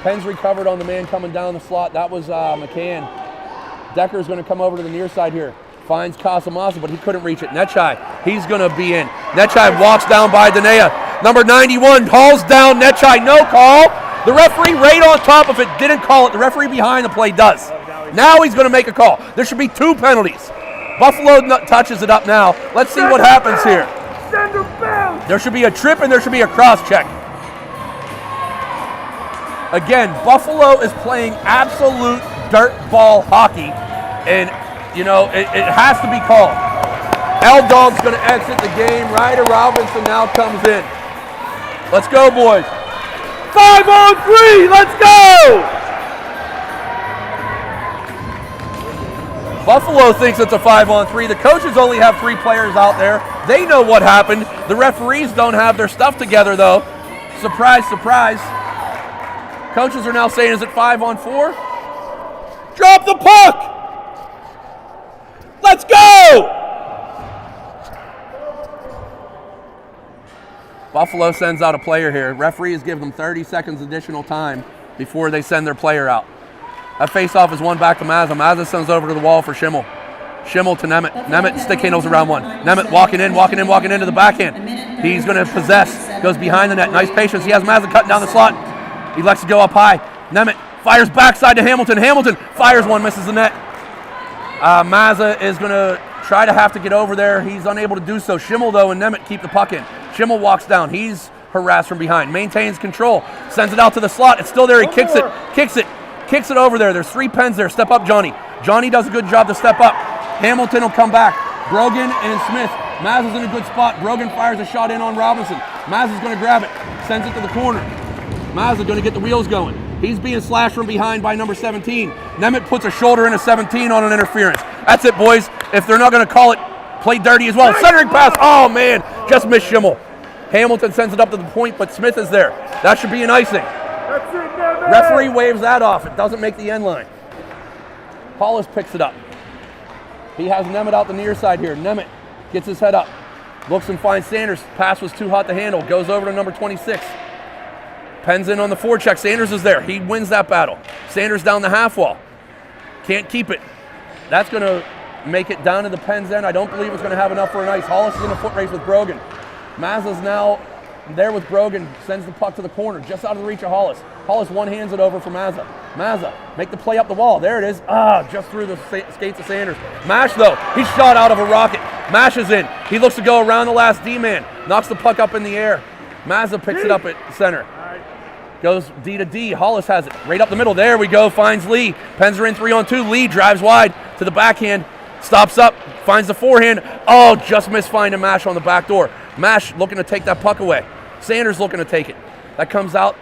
Pens recovered on the man coming down the slot. That was McCann. Decker's going to come over to the near side here. Finds Casamassa, but he couldn't reach it. Netchai, he's going to be in. Netchai walks down by Danea. Number 91 hauls down Netchai. No call. The referee right on top of it didn't call it. The referee behind the play does. Now he's going to make a call. There should be 2 penalties. Buffalo touches it up now. Let's see what happens here. There should be a trip and there should be a cross check. Again, Buffalo is playing absolute dirt ball hockey, and you know, it has to be called. L-Dog's going to exit the game. Ryder Robinson now comes in. Let's go, boys. 5-on-3, let's go! Buffalo thinks it's a 5-on-3. The coaches only have 3 players out there. They know what happened. The referees don't have their stuff together, though. Surprise, surprise. Coaches are now saying, is it 5-on-4? Drop the puck! Let's go! Buffalo sends out a player here. Referee has given them 30 seconds additional time before they send their player out. That face-off is won back to Mazza. Mazza sends over to the wall for Schimmel. Schimmel to Nemeth. Nemeth stick handles around one. Nemeth walking into the backhand. He's going to possess. Goes behind the net. Nice patience. He has Mazza cutting down the slot. He lets it go up high. Nemeth fires backside to Hamilton. Hamilton fires one, misses the net. Mazza is going to try to have to get over there. He's unable to do so. Schimmel, though, and Nemeth keep the puck in. Schimmel walks down. He's harassed from behind. Maintains control. Sends it out to the slot. It's still there. He kicks it over there. There's 3 Pens there. Step up, Johnny. Johnny does a good job to step up. Hamilton will come back. Brogan and Smith. Mazza's in a good spot. Brogan fires a shot in on Robinson. Mazza's going to grab it. Sends it to the corner. Mazza going to get the wheels going. He's being slashed from behind by number 17. Nemeth puts a shoulder into 17 on an interference. That's it, boys. If they're not going to call it, play dirty as well. Centering pass. Oh, man. Just missed Schimmel. Hamilton sends it up to the point, but Smith is there. That should be an icing. Referee waves that off. It doesn't make the end line. Hollis picks it up. He has Nemeth out the near side here. Nemeth gets his head up. Looks and finds Sanders. Pass was too hot to handle. Goes over to number 26. Pens in on the forecheck. Sanders is there. He wins that battle. Sanders down the half wall. Can't keep it. That's going to make it down to the Pens end. I don't believe it's going to have enough for an ice. Hollis is in a foot race with Brogan. Mazza's now there with Brogan. Sends the puck to the corner, just out of the reach of Hollis. Hollis one-hands it over for Mazza. Mazza, make the play up the wall. There it is. Just through the skates of Sanders. Mash, though, he's shot out of a rocket. Mash is in. He looks to go around the last D-man. Knocks the puck up in the air. Mazza picks it up at center. Goes D to D. Hollis has it right up the middle. There we go. Finds Lee. Pens are in 3-on-2. Lee drives wide to the backhand. Stops up. Finds the forehand. Just missed finding Mash on the back door. Mash looking to take that puck away. Sanders looking to take it. That comes out.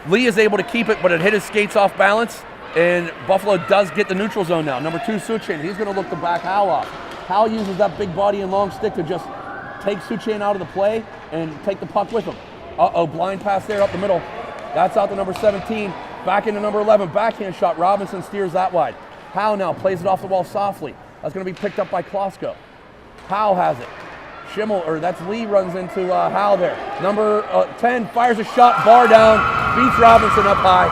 Lee is able to keep it, but it hit his skates off balance. And Buffalo does get the neutral zone now. Number 2, Suchin. He's going to look to back Hal off. Hal uses that big body and long stick to just take Suchin out of the play and take the puck with him. Blind pass there up the middle. That's out to number 17. Back into number 11. Backhand shot. Robinson steers that wide. Howe now plays it off the wall softly. That's going to be picked up by Klosko. Howe has it. That's Lee runs into Howe there. Number 10 fires a shot. Bar down. Beats Robinson up high.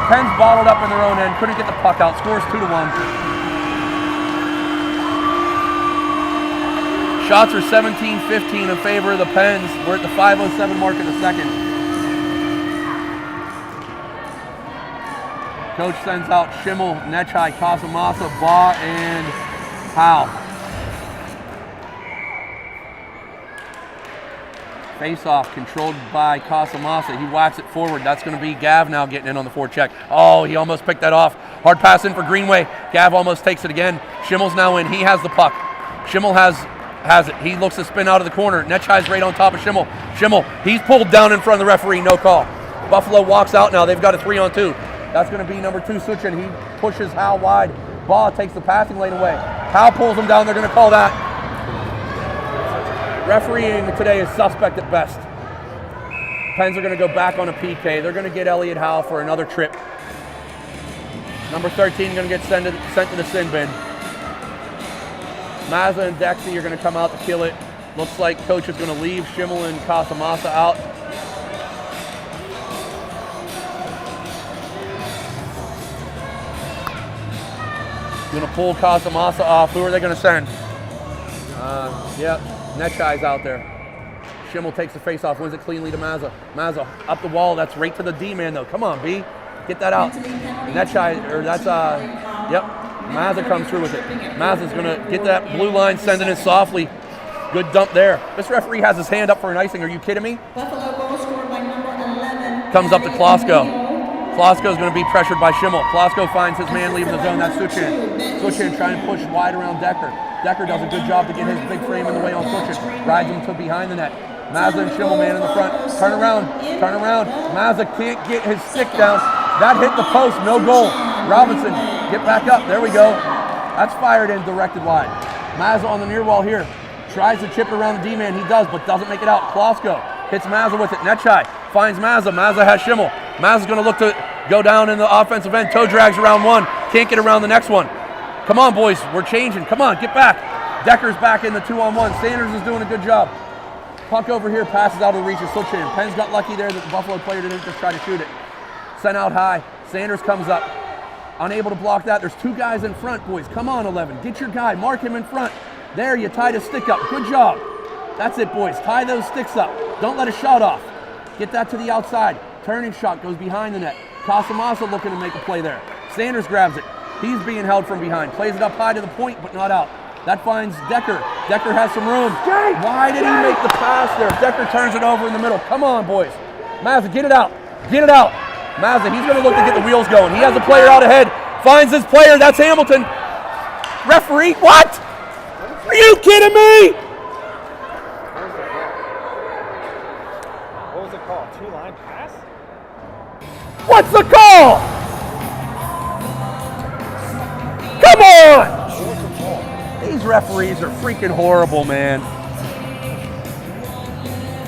Pens bottled up in their own end. Couldn't get the puck out. Scores 2-1. Shots are 17-15 in favor of the Pens. We're at the 5:07 mark in the second. Coach sends out Schimmel, Nechai, Casamassa, Baugh, and Howe. Face-off controlled by Casamassa. He whacks it forward. That's going to be Gav now getting in on the forecheck. He almost picked that off. Hard pass in for Greenway. Gav almost takes it again. Schimmel's now in. He has the puck. Schimmel has it. He looks to spin out of the corner. Nechai's right on top of Schimmel. Schimmel, he's pulled down in front of the referee. No call. Buffalo walks out now. They've got a 3-on-2. That's going to be number 2, Suchin. He pushes Howe wide. Baugh takes the passing lane away. Howe pulls him down. They're going to call that. Refereeing today is suspect at best. Pens are going to go back on a PK. They're going to get Elliot Howe for another trip. Number 13 going to get sent to the sin bin. Mazza and Dexy are going to come out to kill it. Looks like coach is going to leave Schimmel and Casamassa out. Going to pull Casamassa off. Who are they going to send? Nechai's out there. Schimmel takes the face off, wins it cleanly to Mazza. Mazza up the wall. That's right to the D-man though. Come on, B. Get that out. Nechai, Mazza comes through with it. Mazza's going to get that blue line, send it in softly. Good dump there. This referee has his hand up for an icing. Are you kidding me? Buffalo goal scored by number 11. Comes up to Klosko. Klosko's going to be pressured by Schimmel. Klosko finds his man leaving the zone. That's Suchin. Suchin trying to push wide around Decker. Decker does a good job to get his big frame in the way on Suchin. Rides him to behind the net. Mazza and Schimmel, man in the front. Turn around. Mazza can't get his stick down. That hit the post. No goal. Robinson, get back up. There we go. That's fired in, directed wide. Mazza on the near wall here. Tries to chip around the D-man. He does, but doesn't make it out. Klosko hits Mazza with it. Nechai finds Mazza. Mazza has Schimmel. Mazza's going to look to go down in the offensive end. Toe drags around one. Can't get around the next one. Come on, boys. We're changing. Come on, get back. Decker's back in the 2-on-1. Sanders is doing a good job. Puck over here, passes out of the reach of switch in. Penn's got lucky there that the Buffalo player didn't just try to shoot it. Sent out high. Sanders comes up. Unable to block that. There's 2 guys in front, boys. Come on, 11. Get your guy. Mark him in front. There, you tied a stick up. Good job. That's it, boys. Tie those sticks up. Don't let a shot off. Get that to the outside. Turning shot goes behind the net. Casamasa looking to make a play there. Sanders grabs it. He's being held from behind. Plays it up high to the point, but not out. That finds Decker. Decker has some room. Why did he make the pass there? Decker turns it over in the middle. Come on, boys. Mazza, get it out. Get it out. Mazza, he's going to look to get the wheels going. He has a player out ahead. Finds his player. That's Hamilton. Referee, what? Are you kidding me? What was it called? 2-line pass? What's the call? Come on! These referees are freaking horrible, man.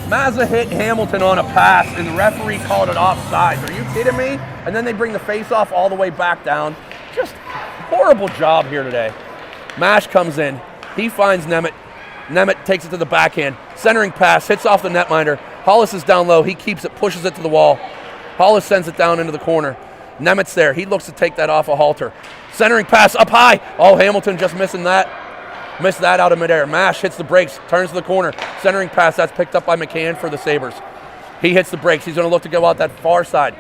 Mazza hit Hamilton on a pass, and the referee called it offsides. Are you kidding me? And then they bring the face-off all the way back down. Just horrible job here today. Mash comes in. He finds Nemeth. Nemeth takes it to the backhand. Centering pass, hits off the netminder. Hollis is down low. He keeps it, pushes it to the wall. Hollis sends it down into the corner. Nemeth's there. He looks to take that off a halter. Centering pass up high. Oh, Hamilton just missing that. Missed that out of midair. Mash hits the brakes, turns to the corner. Centering pass, that's picked up by McCann for the Sabres. He hits the brakes. He's going to look to go out that far side.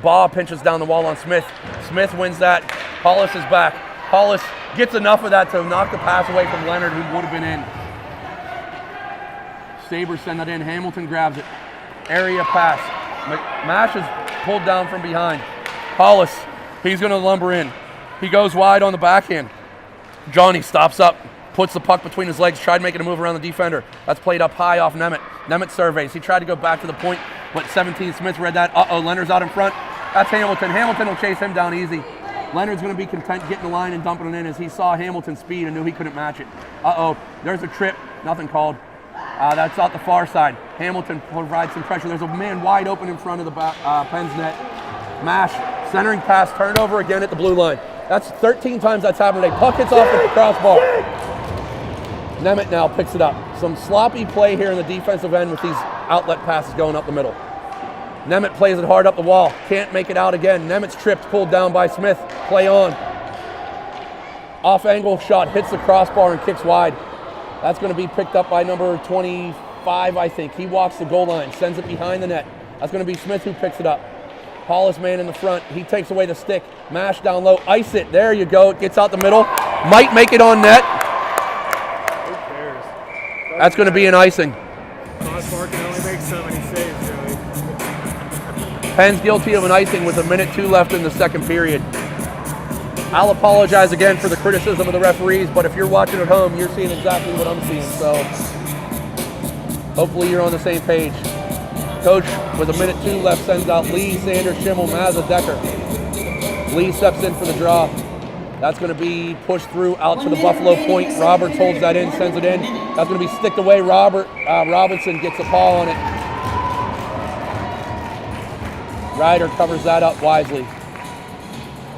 Baugh pinches down the wall on Smith. Smith wins that. Hollis is back. Hollis gets enough of that to knock the pass away from Leonard, who would have been in. Sabres send that in. Hamilton grabs it. Area pass. Mash is pulled down from behind. Hollis, he's going to lumber in. He goes wide on the backhand. Johnny stops up, puts the puck between his legs, tried making a move around the defender. That's played up high off Nemeth. Nemeth surveys. He tried to go back to the point, but 17 Smith read that. Uh-oh, Leonard's out in front. That's Hamilton. Hamilton will chase him down easy. Leonard's going to be content getting the line and dumping it in as he saw Hamilton's speed and knew he couldn't match it. Uh-oh, there's a trip. Nothing called. That's out the far side. Hamilton provides some pressure. There's a man wide open in front of the Penn's net. Mash, centering pass, turned over again at the blue line. That's 13 times that's happened today. Puck hits off the crossbar. Nemeth now picks it up. Some sloppy play here in the defensive end with these outlet passes going up the middle. Nemeth plays it hard up the wall. Can't make it out again. Nemeth's tripped, pulled down by Smith. Play on. Off angle shot, hits the crossbar and kicks wide. That's going to be picked up by number 25, I think. He walks the goal line, sends it behind the net. That's going to be Smith who picks it up. Hollis man in the front. He takes away the stick. Mash down low. Ice it. There you go. It gets out the middle. Might make it on net. Who cares? That's going to be an icing. Crossbar can only make so many saves, really. Penn's guilty of an icing with 1:02 left in the second period. I'll apologize again for the criticism of the referees, but if you're watching at home, you're seeing exactly what I'm seeing. So hopefully you're on the same page. Coach, with 1:02 left, sends out Lee, Sanders, Schimmel, Mazza, Decker. Lee steps in for the draw. That's going to be pushed through out to the Buffalo point. Roberts holds that in, sends it in. That's going to be sticked away. Robinson gets a paw on it. Ryder covers that up wisely.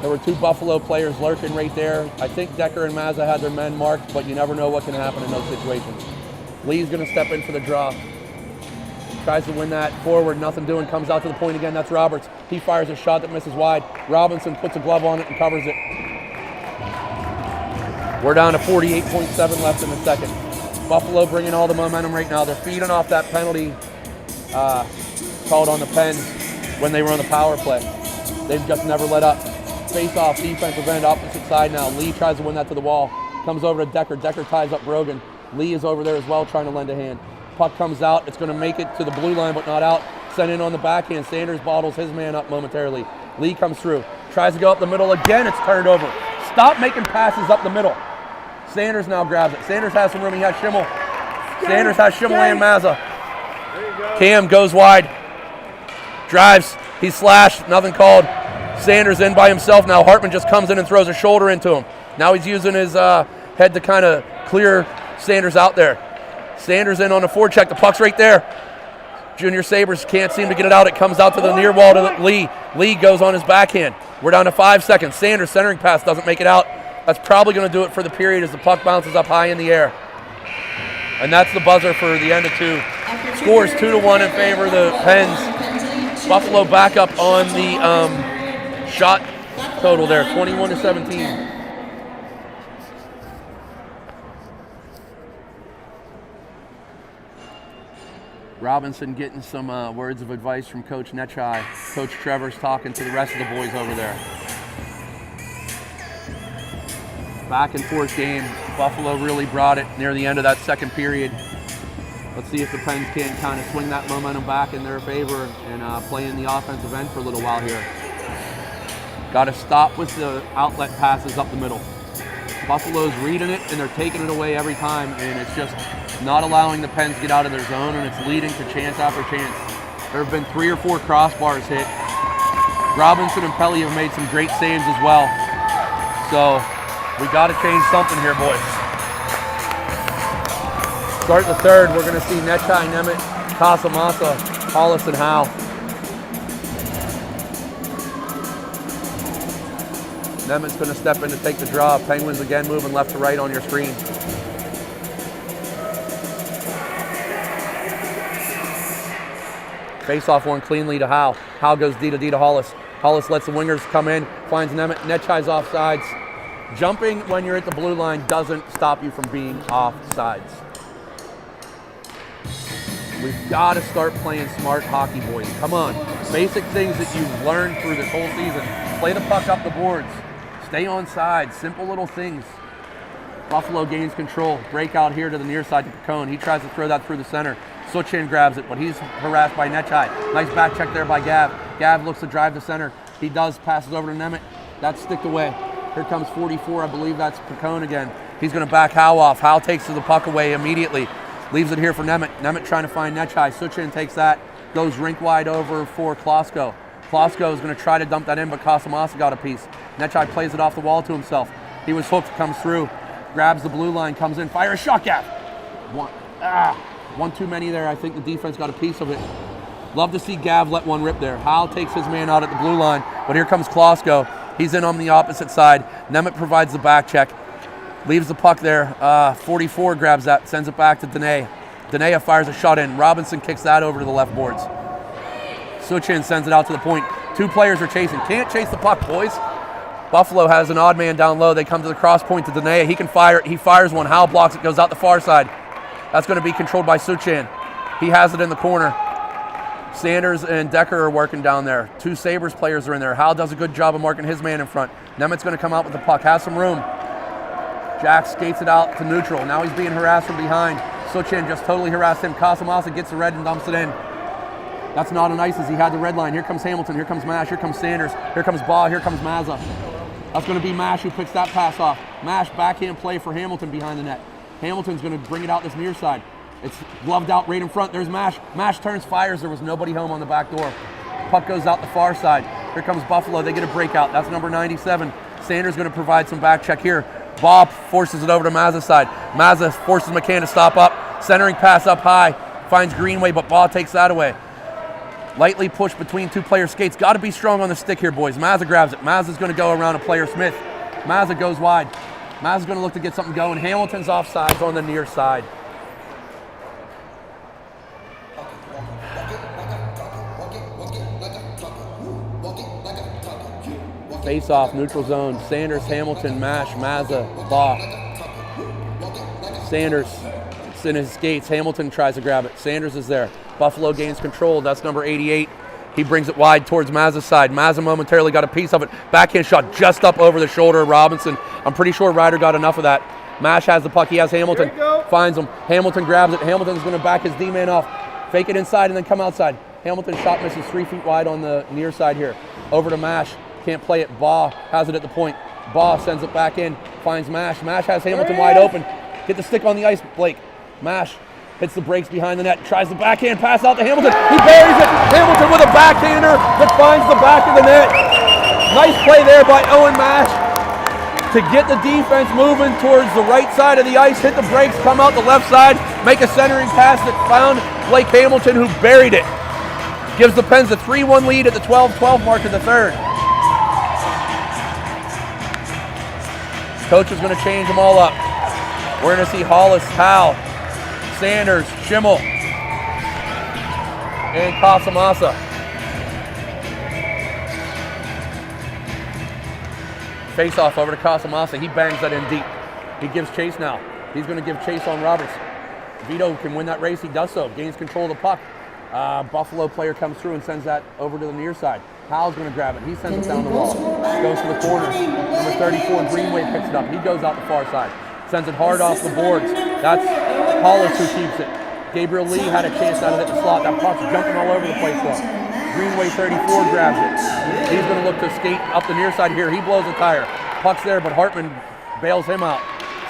There were 2 Buffalo players lurking right there. I think Decker and Mazza had their men marked, but you never know what can happen in those situations. Lee's going to step in for the draw. Tries to win that forward, nothing doing, comes out to the point again. That's Roberts. He fires a shot that misses wide. Robinson puts a glove on it and covers it. We're down to 48.7 left in the second. Buffalo bringing all the momentum right now. They're feeding off that penalty called on the Pens when they were on the power play. They've just never let up. Face-off, defensive end, opposite side now. Lee tries to win that to the wall. Comes over to Decker. Decker ties up Brogan. Lee is over there as well, trying to lend a hand. Puck comes out. It's going to make it to the blue line, but not out. Sent in on the backhand. Sanders bottles his man up momentarily. Lee comes through. Tries to go up the middle again. It's turned over. Stop making passes up the middle. Sanders now grabs it. Sanders has some room. He has Schimmel. Sanders has Schimmel and Mazza. Cam goes wide. Drives. He's slashed. Nothing called. Sanders in by himself now. Hartman just comes in and throws a shoulder into him. Now he's using his head to kind of clear Sanders out there. Sanders in on a forecheck. The puck's right there. Junior Sabres can't seem to get it out. It comes out to the near wall to Lee. Lee goes on his backhand. We're down to 5 seconds. Sanders centering pass doesn't make it out. That's probably going to do it for the period as the puck bounces up high in the air. And that's the buzzer for the end of 2. Scores 2-1 in favor of the Pens. Buffalo back up on the shot total there, 21-17. Robinson getting some words of advice from Coach Nechai. Coach Trevor's talking to the rest of the boys over there. Back and forth game. Buffalo really brought it near the end of that second period. Let's see if the Pens can kind of swing that momentum back in their favor and play in the offensive end for a little while here. Got to stop with the outlet passes up the middle. Buffalo's reading it and they're taking it away every time, and it's just not allowing the Pens to get out of their zone, and it's leading to chance after chance. There have been 3 or 4 crossbars hit. Robinson and Pelly have made some great saves as well. So we got to change something here, boys. Start the third, we're going to see Nechai, Nemeth, Casamassa, Hollis, and Howe. Nemeth's going to step in to take the draw. Penguins again moving left to right on your screen. Face-off one cleanly to Howe. Howe goes D to Hollis. Hollis lets the wingers come in, finds Nemeth. Nechai's offsides. Jumping when you're at the blue line doesn't stop you from being offsides. We've got to start playing smart hockey, boys. Come on. Basic things that you've learned through this whole season. Play the puck up the boards. Stay on side. Simple little things. Buffalo gains control. Breakout here to the near side to Picone. He tries to throw that through the center. Suchin grabs it, but he's harassed by Nechai. Nice back check there by Gav. Gav looks to drive the center. He does, passes over to Nemeth. That's sticked away. Here comes 44. I believe that's Picone again. He's going to back Howe off. Howe takes the puck away immediately. Leaves it here for Nemeth. Nemeth trying to find Nechai. Suchin takes that. Goes rink wide over for Klosko. Klosko is going to try to dump that in, but Casamassa got a piece. Nechai plays it off the wall to himself. He was hooked, comes through. Grabs the blue line, comes in, fire a shot gap. One too many there. I think the defense got a piece of it. Love to see Gav let one rip there. Howe takes his man out at the blue line, but here comes Klosko. He's in on the opposite side. Nemeth provides the back check. Leaves the puck there. 44 grabs that, sends it back to Dene. Dene fires a shot in. Robinson kicks that over to the left boards. Suchin sends it out to the point. 2 players are chasing. Can't chase the puck, boys. Buffalo has an odd man down low. They come to the cross point to Dene. He can fire it. He fires one. Howe blocks it, goes out the far side. That's going to be controlled by Suchin. He has it in the corner. Sanders and Decker are working down there. 2 Sabres players are in there. Howe does a good job of marking his man in front. Nemeth's going to come out with the puck. Has some room. Jack skates it out to neutral. Now he's being harassed from behind. Suchin just totally harassed him. Casamassa gets the red and dumps it in. That's not on ice as he had the red line. Here comes Hamilton. Here comes Mash. Here comes Sanders. Here comes Baugh. Here comes Mazza. That's going to be Mash who picks that pass off. Mash backhand play for Hamilton behind the net. Hamilton's going to bring it out this near side. It's gloved out right in front. There's Mash. Mash turns, fires. There was nobody home on the back door. Puck goes out the far side. Here comes Buffalo. They get a breakout. That's number 97. Sanders going to provide some back check here. Bob forces it over to Mazza's side. Mazza forces McCann to stop up. Centering pass up high. Finds Greenway, but Bob takes that away. Lightly pushed between 2 player skates. Got to be strong on the stick here, boys. Mazza grabs it. Mazza's going to go around a player Smith. Mazza goes wide. Mazza's going to look to get something going. Hamilton's offsides on the near side. Face off, neutral zone. Sanders, Hamilton, Mash, Mazza, Baugh. Sanders, it's in his skates. Hamilton tries to grab it. Sanders is there. Buffalo gains control. That's number 88. He brings it wide towards Mazza's side. Mazza momentarily got a piece of it. Backhand shot just up over the shoulder of Robinson. I'm pretty sure Ryder got enough of that. Mash has the puck. He has Hamilton. Finds him. Hamilton grabs it. Hamilton's going to back his D-man off. Fake it inside and then come outside. Hamilton's shot misses 3 feet wide on the near side here. Over to Mash. Can't play it. Baugh has it at the point. Baugh sends it back in. Finds Mash. Mash has Hamilton wide open. Get the stick on the ice, Blake. Mash hits the brakes behind the net. Tries the backhand pass out to Hamilton. He buries it. Hamilton with a backhander that finds the back of the net. Nice play there by Owen Mash to get the defense moving towards the right side of the ice. Hit the brakes, come out the left side, make a centering pass that found Blake Hamilton, who buried it. Gives the Pens a 3-1 lead at the 12-12 mark of the third. Coach is going to change them all up. We're going to see Hollis, Howe, Sanders, Schimmel, and Casamasa. Face off over to Casamasa. He bangs that in deep. He gives chase now. He's going to give chase on Roberts. Vito can win that race. He does so. Gains control of the puck. Buffalo player comes through and sends that over to the near side. Hal's going to grab it. He sends it down the wall. Goes to the corner. Number 34, Greenway picks it up. He goes out the far side. Sends it hard off the boards. That's Hollis who keeps it. Gabriel Lee had a chance out of it in the slot. That puck's jumping all over the place for him. Greenway 34 grabs it. He's going to look to skate up the near side here. He blows a tire. Puck's there, but Hartman bails him out.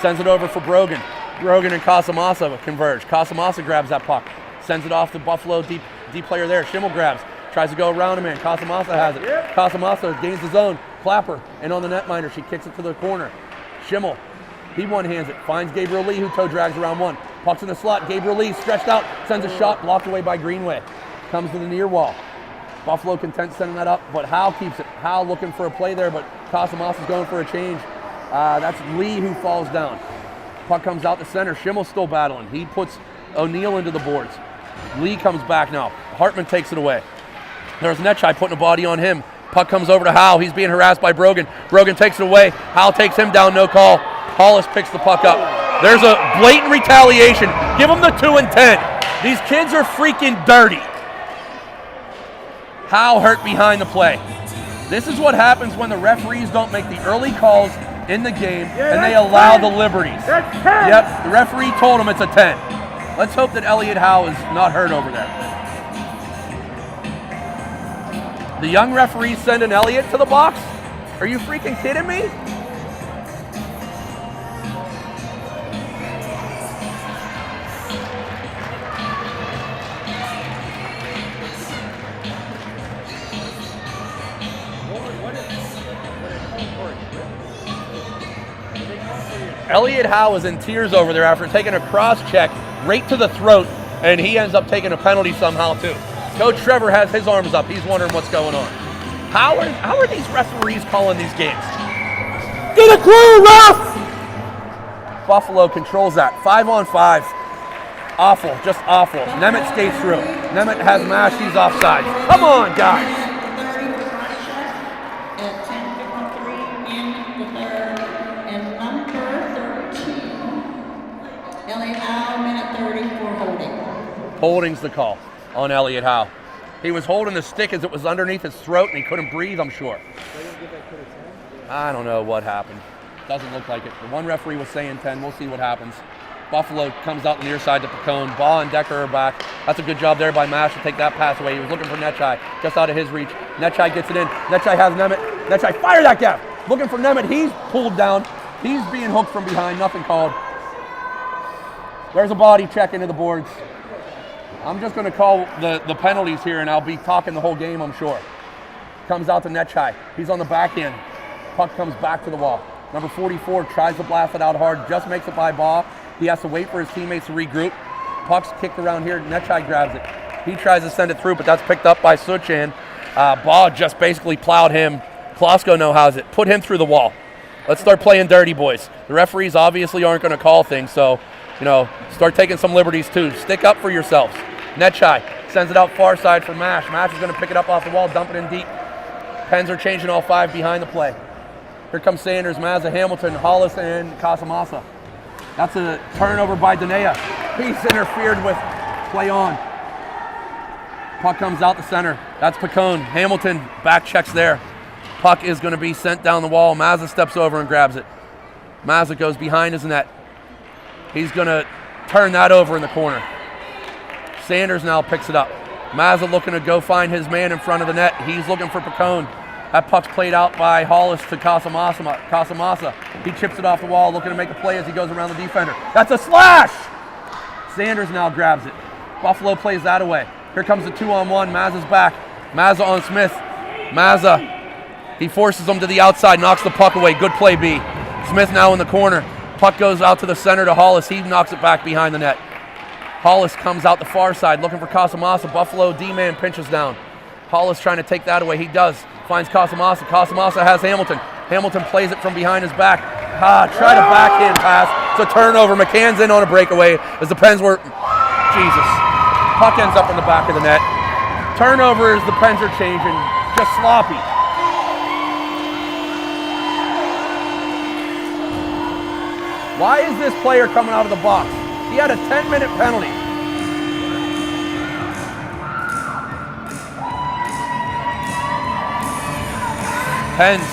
Sends it over for Brogan. Brogan and Casamasa converge. Casamasa grabs that puck. Sends it off the Buffalo deep player there. Schimmel grabs. Tries to go around him in. Casamasa has it. Casamasa gains his own. Clapper. And on the netminder, she kicks it to the corner. Schimmel. He one-hands it. Finds Gabriel Lee, who toe drags around one. Puck's in the slot. Gabriel Lee stretched out. Sends a shot. Blocked away by Greenway. Comes to the near wall. Buffalo content sending that up, but Hal keeps it. Hal looking for a play there, but Casamasa's going for a change. That's Lee who falls down. Puck comes out the center. Schimmel's still battling. He puts O'Neill into the boards. Lee comes back now. Hartman takes it away. There's Netchai putting a body on him. Puck comes over to Hal. He's being harassed by Brogan. Brogan takes it away. Hal takes him down, no call. Hollis picks the puck up. There's a blatant retaliation. Give them the 2 and 10. These kids are freaking dirty. Hal hurt behind the play. This is what happens when the referees don't make the early calls in the game and they allow the liberties. Yep, the referee told him it's a 10. Let's hope that Elliot Howe is not hurt over there. The young referee sending Elliot to the box? Are you freaking kidding me? Elliot Howe is in tears over there after taking a cross check right to the throat, and he ends up taking a penalty somehow too. Coach Trevor has his arms up. He's wondering what's going on. How are these referees calling these games? Get a clue, ref! Buffalo controls that. 5-on-5. Awful, just awful. Nemeth skates through. Nemeth has Mash. He's offside. Come on, guys. Holding's the call on Elliot Howe. He was holding the stick as it was underneath his throat and he couldn't breathe, I'm sure. I don't know what happened. Doesn't look like it. The one referee was saying 10. We'll see what happens. Buffalo comes out the near side to Picone. Baugh and Decker are back. That's a good job there by Mash to take that pass away. He was looking for Netchai, just out of his reach. Netchai gets it in. Netchai has Nemeth. Netchai, fire that gap. Looking for Nemeth. He's pulled down. He's being hooked from behind. Nothing called. There's a body check into the boards. I'm just going to call the penalties here, and I'll be talking the whole game, I'm sure. Comes out to Netchai. He's on the backhand. Puck comes back to the wall. Number 44 tries to blast it out hard, just makes it by Baugh. He has to wait for his teammates to regroup. Puck's kicked around here. Netchai grabs it. He tries to send it through, but that's picked up by Suchan. Baugh just basically plowed him. Klosko knows it. Put him through the wall. Let's start playing dirty, boys. The referees obviously aren't going to call things, so, start taking some liberties too. Stick up for yourselves. Netchai sends it out far side for Mash. Mash is going to pick it up off the wall, dump it in deep. Pens are changing all 5 behind the play. Here comes Sanders, Mazza, Hamilton, Hollis, and Casamasa. That's a turnover by Denea. He's interfered with. Play on. Puck comes out the center. That's Picone. Hamilton back checks there. Puck is going to be sent down the wall. Mazza steps over and grabs it. Mazza goes behind his net. He's going to turn that over in the corner. Sanders now picks it up. Mazza looking to go find his man in front of the net. He's looking for Picone. That puck's played out by Hollis to Casamasa. He chips it off the wall, looking to make a play as he goes around the defender. That's a slash! Sanders now grabs it. Buffalo plays that away. Here comes the 2-on-1. Mazza's back. Mazza on Smith. Mazza, he forces him to the outside, knocks the puck away. Good play, B. Smith now in the corner. Puck goes out to the center to Hollis. He knocks it back behind the net. Hollis comes out the far side looking for Casamasa. Buffalo D-man pinches down. Hollis trying to take that away. He does. Finds Casamasa. Casamasa has Hamilton. Hamilton plays it from behind his back. Try to backhand pass. It's a turnover. McCann's in on a breakaway as the Pens were... Jesus. Puck ends up in the back of the net. Turnover as the Pens are changing. Just sloppy. Why is this player coming out of the box? He had a 10-minute penalty. Pens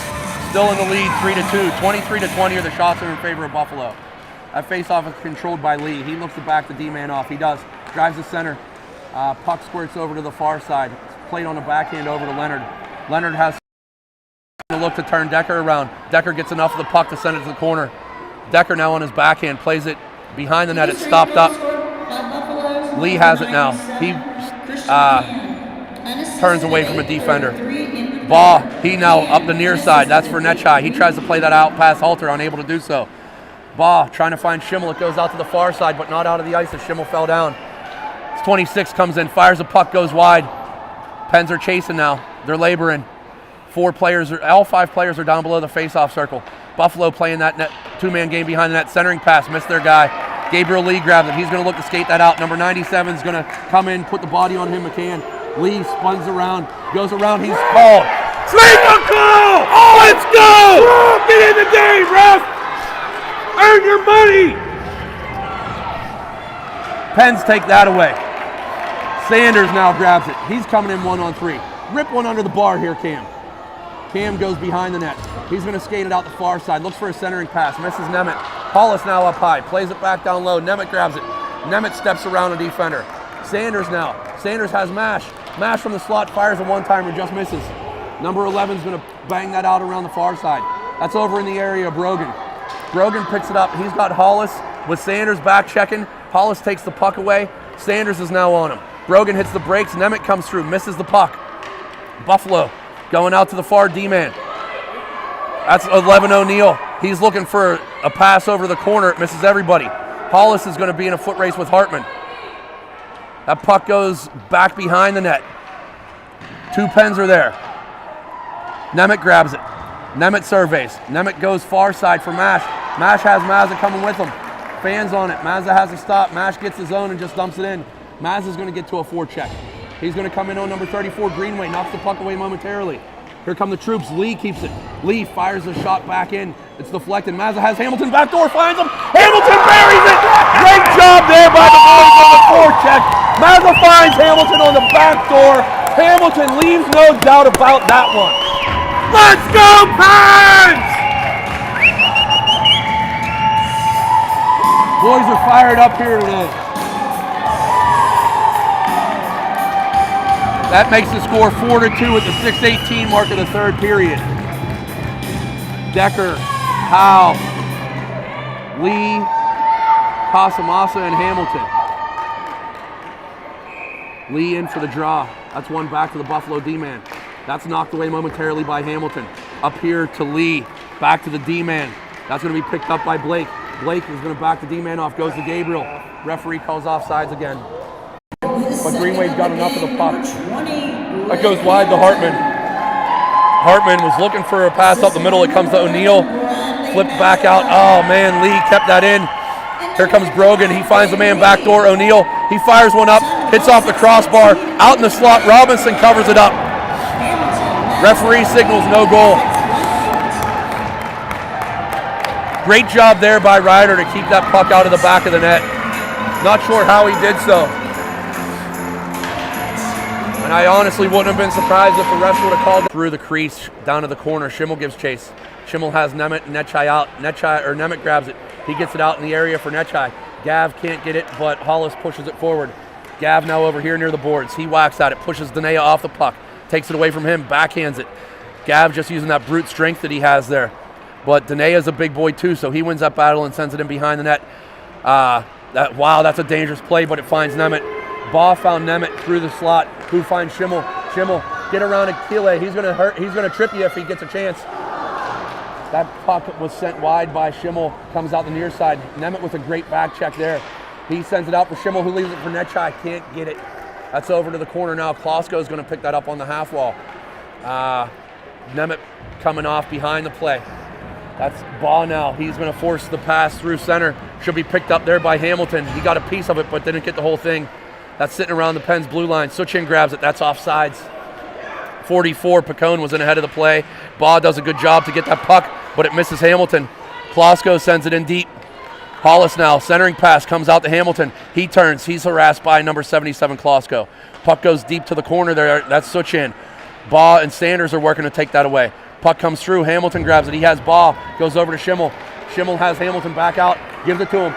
still in the lead, 3-2. 23-20 are the shots are in favor of Buffalo. That faceoff is controlled by Lee. He looks to back the D-man off. He does. Drives the center. Puck squirts over to the far side. It's played on the backhand over to Leonard. Leonard has to look to turn Decker around. Decker gets enough of the puck to send it to the corner. Decker now on his backhand plays it behind the net. It's stopped up. Lee has it now. He turns away from a defender. Baugh, he now up the near side. That's for Nechai. He tries to play that out past Halter, unable to do so. Baugh trying to find Schimmel. It goes out to the far side, but not out of the ice as Schimmel fell down. 26 comes in, fires the puck, goes wide. Pens are chasing now. They're laboring. All 5 players are down below the face-off circle. Buffalo playing that net, 2-man game behind the net. Centering pass, missed their guy. Gabriel Lee grabs it. He's going to look to skate that out. Number 97 is going to come in, put the body on him, McCann. Lee spuns around, goes around, he's called. Make a call! Oh, let's go! Get in the game, ref! Earn your money! Pens take that away. Sanders now grabs it. He's coming in 1-on-3. Rip one under the bar here, Cam. Cam goes behind the net. He's going to skate it out the far side. Looks for a centering pass. Misses Nemeth. Hollis now up high. Plays it back down low. Nemeth grabs it. Nemeth steps around a defender. Sanders now. Sanders has Mash. Mash from the slot fires a one-timer, just misses. Number 11 is going to bang that out around the far side. That's over in the area of Brogan. Brogan picks it up. He's got Hollis with Sanders back checking. Hollis takes the puck away. Sanders is now on him. Brogan hits the brakes. Nemeth comes through, misses the puck. Buffalo going out to the far D-man. That's 11 O'Neill. He's looking for a pass over the corner. It misses everybody. Hollis is going to be in a foot race with Hartman. That puck goes back behind the net. 2 Pens are there. Nemeth grabs it. Nemeth surveys. Nemeth goes far side for Mash. Mash has Mazza coming with him. Fans on it. Mazza has a stop. Mash gets his own and just dumps it in. Mazza's going to get to a forecheck. He's going to come in on number 34, Greenway. Knocks the puck away momentarily. Here come the troops. Lee keeps it. Lee fires a shot back in. It's deflected. Mazza has Hamilton backdoor. Finds him. Hamilton buries it. Great job there by the boys on the forecheck. Mazza finds Hamilton on the backdoor. Hamilton leaves no doubt about that one. Let's go, Pens! Boys are fired up here today. That makes the score 4-2 at the 6:18 mark of the third period. Decker, Howe, Lee, Casamassa, and Hamilton. Lee in for the draw. That's one back to the Buffalo D-man. That's knocked away momentarily by Hamilton. Up here to Lee, back to the D-man. That's going to be picked up by Blake. Blake is going to back the D-man off, goes to Gabriel. Referee calls offsides again. But Greenway's got enough of the puck. That goes wide to Hartman. Hartman was looking for a pass up the middle. It comes to O'Neill. Flipped back out. Oh, man, Lee kept that in. Here comes Brogan. He finds the man backdoor. O'Neill, he fires one up, hits off the crossbar. Out in the slot, Robinson covers it up. Referee signals no goal. Great job there by Ryder to keep that puck out of the back of the net. Not sure how he did so. And I honestly wouldn't have been surprised if the refs would have called through the crease down to the corner. Schimmel gives chase. Schimmel has Nemeth and Nechai out. Nemeth grabs it. He gets it out in the area for Nechai. Gav can't get it, but Hollis pushes it forward. Gav now over here near the boards. He whacks at it, pushes Danae off the puck, takes it away from him, backhands it. Gav just using that brute strength that he has there. But Danae is a big boy too, so he wins that battle and sends it in behind the net. Wow, that's a dangerous play, but it finds Nemeth. Baugh found Nemeth through the slot. Who finds Schimmel? Schimmel, get around Akile. He's gonna trip you if he gets a chance. That puck was sent wide by Schimmel, comes out the near side. Nemeth with a great back check there. He sends it out for Schimmel, who leaves it for Nechai. Can't get it. That's over to the corner now. Klosko is going to pick that up on the half wall. Nemeth coming off behind the play. That's Baugh now. He's going to force the pass through center. Should be picked up there by Hamilton. He got a piece of it, but didn't get the whole thing. That's sitting around the Penn's blue line. Suchin grabs it. That's offsides. 44, Picone was in ahead of the play. Baugh does a good job to get that puck, but it misses Hamilton. Klosko sends it in deep. Hollis now, centering pass, comes out to Hamilton. He turns. He's harassed by number 77, Klosko. Puck goes deep to the corner there. That's Suchin. Baugh and Sanders are working to take that away. Puck comes through. Hamilton grabs it. He has Baugh. Goes over to Schimmel. Schimmel has Hamilton back out. Gives it to him.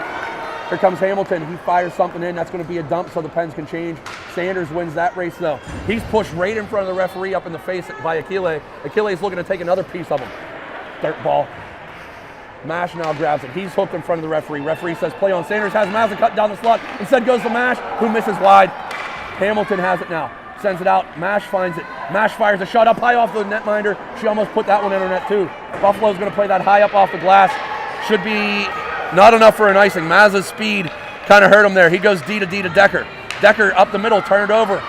Here comes Hamilton. He fires something in. That's going to be a dump so the Pens can change. Sanders wins that race, though. He's pushed right in front of the referee up in the face by Achille. Achille's looking to take another piece of him. Dirt ball. Mash now grabs it. He's hooked in front of the referee. Referee says play on. Sanders has Mazza cut down the slot. Instead goes to Mash, who misses wide. Hamilton has it now. Sends it out. Mash finds it. Mash fires a shot up high off the netminder. She almost put that one in her net, too. Buffalo's going to play that high up off the glass. Should be not enough for an icing. Mazza's speed kind of hurt him there. He goes D to Decker. Decker up the middle, turned over.